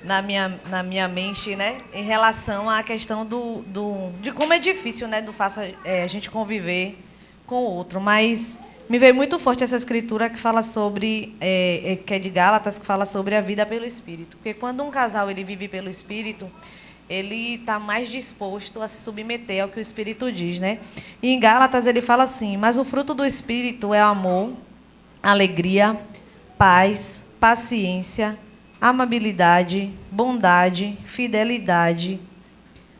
na minha mente, né? Em relação à questão de como é difícil, né? A gente conviver com o outro. Mas me veio muito forte essa escritura que fala sobre, que é de Gálatas, que fala sobre a vida pelo Espírito. Porque quando um casal ele vive pelo Espírito, ele está mais disposto a se submeter ao que o Espírito diz, né? E em Gálatas ele fala assim: mas o fruto do Espírito é amor, alegria, paz, paciência, amabilidade, bondade, fidelidade,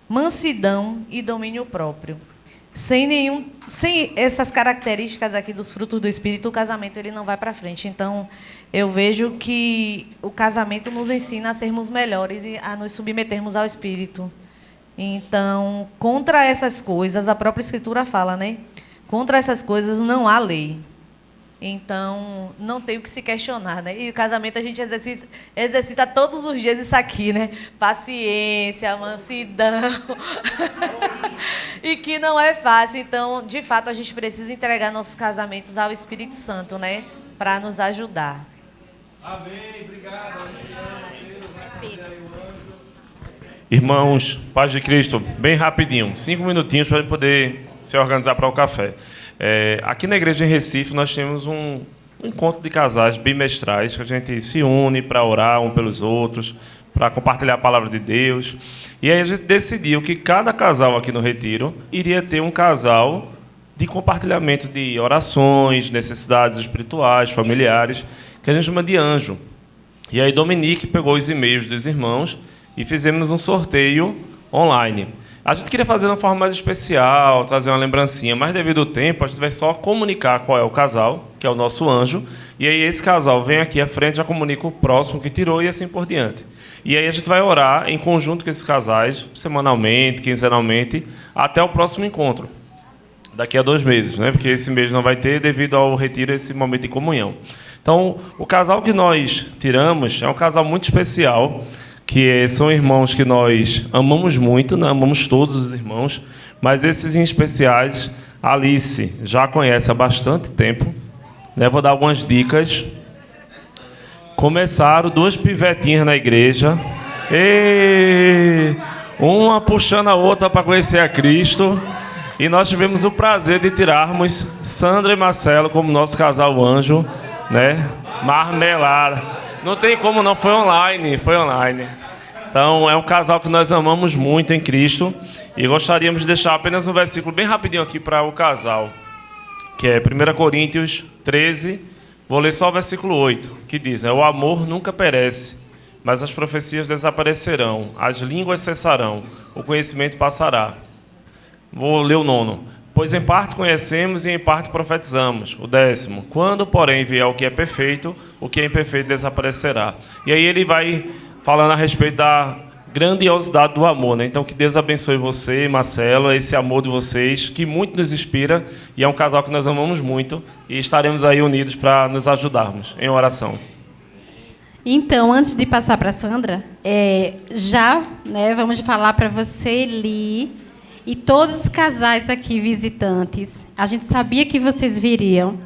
mansidão e domínio próprio. Sem essas características aqui dos frutos do Espírito, o casamento ele não vai para frente. Então, eu vejo que o casamento nos ensina a sermos melhores e a nos submetermos ao Espírito. Então, contra essas coisas, a própria Escritura fala, né? Contra essas coisas não há lei. Então, não tem o que se questionar, né? E o casamento a gente exercita todos os dias isso aqui, né? Paciência, mansidão. E que não é fácil. Então, de fato, a gente precisa entregar nossos casamentos ao Espírito Santo, né? Para nos ajudar. Amém. Obrigado. Irmãos, paz de Cristo, bem rapidinho, 5 minutinhos para a gente poder se organizar para o café. Aqui na igreja em Recife nós temos um encontro de casais bimestrais, que a gente se une para orar um pelos outros, para compartilhar a palavra de Deus. E aí a gente decidiu que cada casal aqui no Retiro iria ter um casal de compartilhamento de orações, necessidades espirituais, familiares, que a gente chama de anjo. E aí Dominique pegou os e-mails dos irmãos e fizemos um sorteio online. A gente queria fazer de uma forma mais especial, trazer uma lembrancinha, mas devido ao tempo, a gente vai só comunicar qual é o casal, que é o nosso anjo, e aí esse casal vem aqui à frente, já comunica o próximo que tirou e assim por diante. E aí a gente vai orar em conjunto com esses casais, semanalmente, quinzenalmente, até o próximo encontro, daqui a 2 meses, né? Porque esse mês não vai ter devido ao retiro, esse momento de comunhão. Então, o casal que nós tiramos é um casal muito especial, que são irmãos que nós amamos muito, né? Amamos todos os irmãos, mas esses em especiais, a Alice já conhece há bastante tempo, né? Vou dar algumas dicas. Começaram 2 pivetinhas na igreja, uma puxando a outra para conhecer a Cristo, e nós tivemos o prazer de tirarmos Sandra e Marcelo como nosso casal anjo, né? Marmelada. Não tem como não, foi online. Então, é um casal que nós amamos muito em Cristo e gostaríamos de deixar apenas um versículo bem rapidinho aqui para o casal, que é 1 Coríntios 13, vou ler só o versículo 8, que diz, o amor nunca perece, mas as profecias desaparecerão, as línguas cessarão, o conhecimento passará. Vou ler o 9. Pois em parte conhecemos e em parte profetizamos. O 10. Quando, porém, vier o que é perfeito, o que é imperfeito desaparecerá. E aí ele vai falando a respeito da grandiosidade do amor, né? Então, que Deus abençoe você, Marcelo, esse amor de vocês, que muito nos inspira, e é um casal que nós amamos muito, e estaremos aí unidos para nos ajudarmos em oração. Então, antes de passar para a Sandra, vamos falar para você, Li, e todos os casais aqui visitantes. A gente sabia que vocês viriam.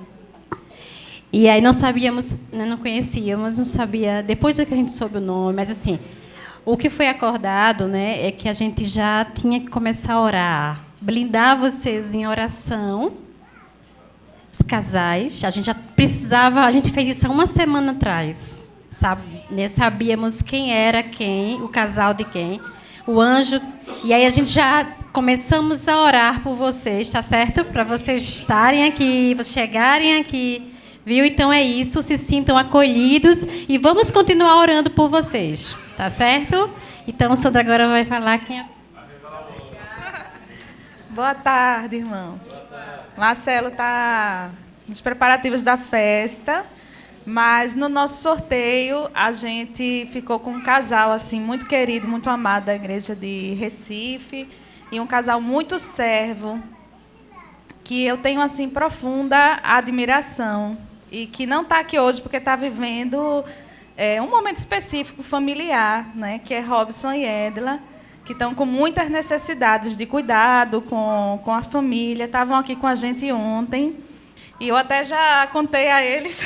E aí não sabíamos, não conhecíamos, não sabia. Depois que a gente soube o nome, mas assim, o que foi acordado, né, é que a gente já tinha que começar a orar, blindar vocês em oração, os casais. A gente já precisava, a gente fez isso há 1 semana atrás, sabe? Sabíamos quem era quem, o casal de quem. O anjo, e aí a gente já começamos a orar por vocês, tá certo? Para vocês estarem aqui, vocês chegarem aqui, viu? Então é isso, se sintam acolhidos e vamos continuar orando por vocês, tá certo? Então, Sandra agora vai falar quem é. Boa tarde, irmãos. Marcelo está nos preparativos da festa. Mas no nosso sorteio a gente ficou com um casal assim muito querido, muito amado da igreja de Recife, e um casal muito servo que eu tenho assim profunda admiração e que não está aqui hoje porque está vivendo um momento específico familiar, né, que é Robson e Edla, que estão com muitas necessidades de cuidado com a família, estavam aqui com a gente ontem. E eu até já contei a eles.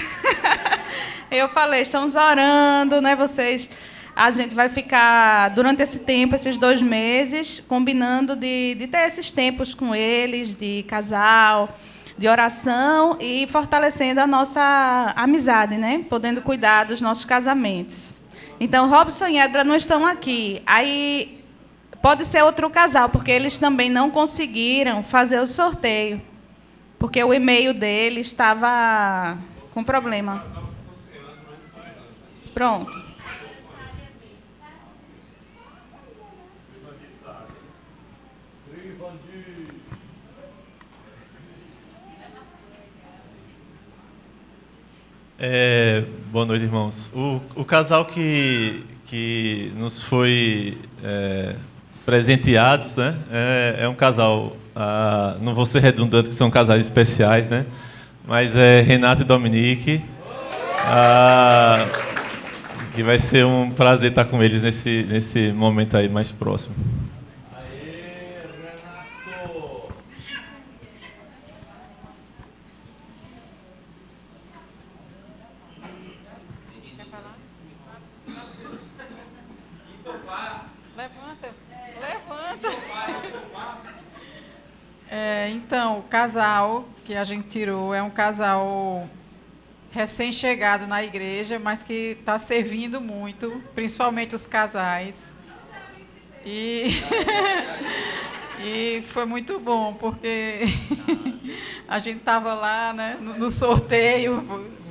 Eu falei, estamos orando, né? A gente vai ficar, durante esse tempo, esses 2 meses, combinando de ter esses tempos com eles, de casal, de oração e fortalecendo a nossa amizade, né? Podendo cuidar dos nossos casamentos. Então, Robson e Edra não estão aqui. Aí pode ser outro casal, porque eles também não conseguiram fazer o sorteio. Porque o e-mail dele estava com problema. Pronto. Boa noite, irmãos. O casal que nos foi presenteados, né, é um casal, não vou ser redundante, que são casais especiais, né, mas é Renato e Dominique, que vai ser um prazer estar com eles nesse momento aí mais próximo. Vai Levanta. Então, o casal que a gente tirou é um casal recém-chegado na igreja, mas que está servindo muito, principalmente os casais. E, e foi muito bom, porque a gente estava lá, né, no sorteio,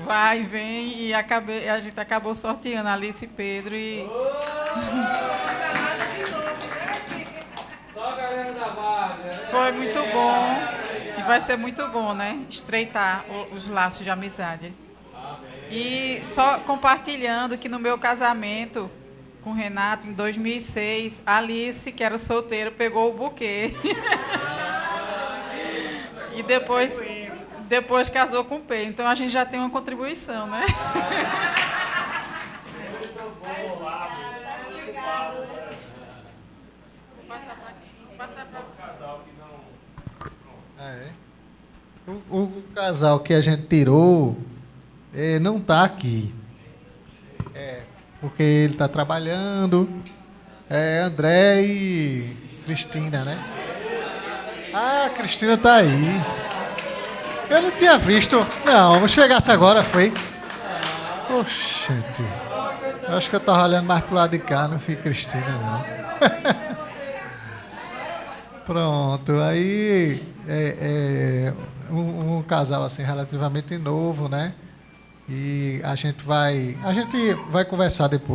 vai e vem, e a gente acabou sorteando Alice e Pedro. E... Foi muito bom. E vai ser muito bom, né? Estreitar os laços de amizade. E só compartilhando que no meu casamento com o Renato, em 2006, Alice, que era solteira, pegou o buquê. E depois casou com o Pedro. Então a gente já tem uma contribuição, né? O casal que a gente tirou não está aqui. Porque ele está trabalhando. André e Cristina, né? Ah, a Cristina está aí. Eu não tinha visto. Não, chegasse agora, foi. Oxente. Acho que eu estava olhando mais pro lado de cá, não fui Cristina, não. Pronto, aí um casal assim relativamente novo, né? E a gente vai conversar depois.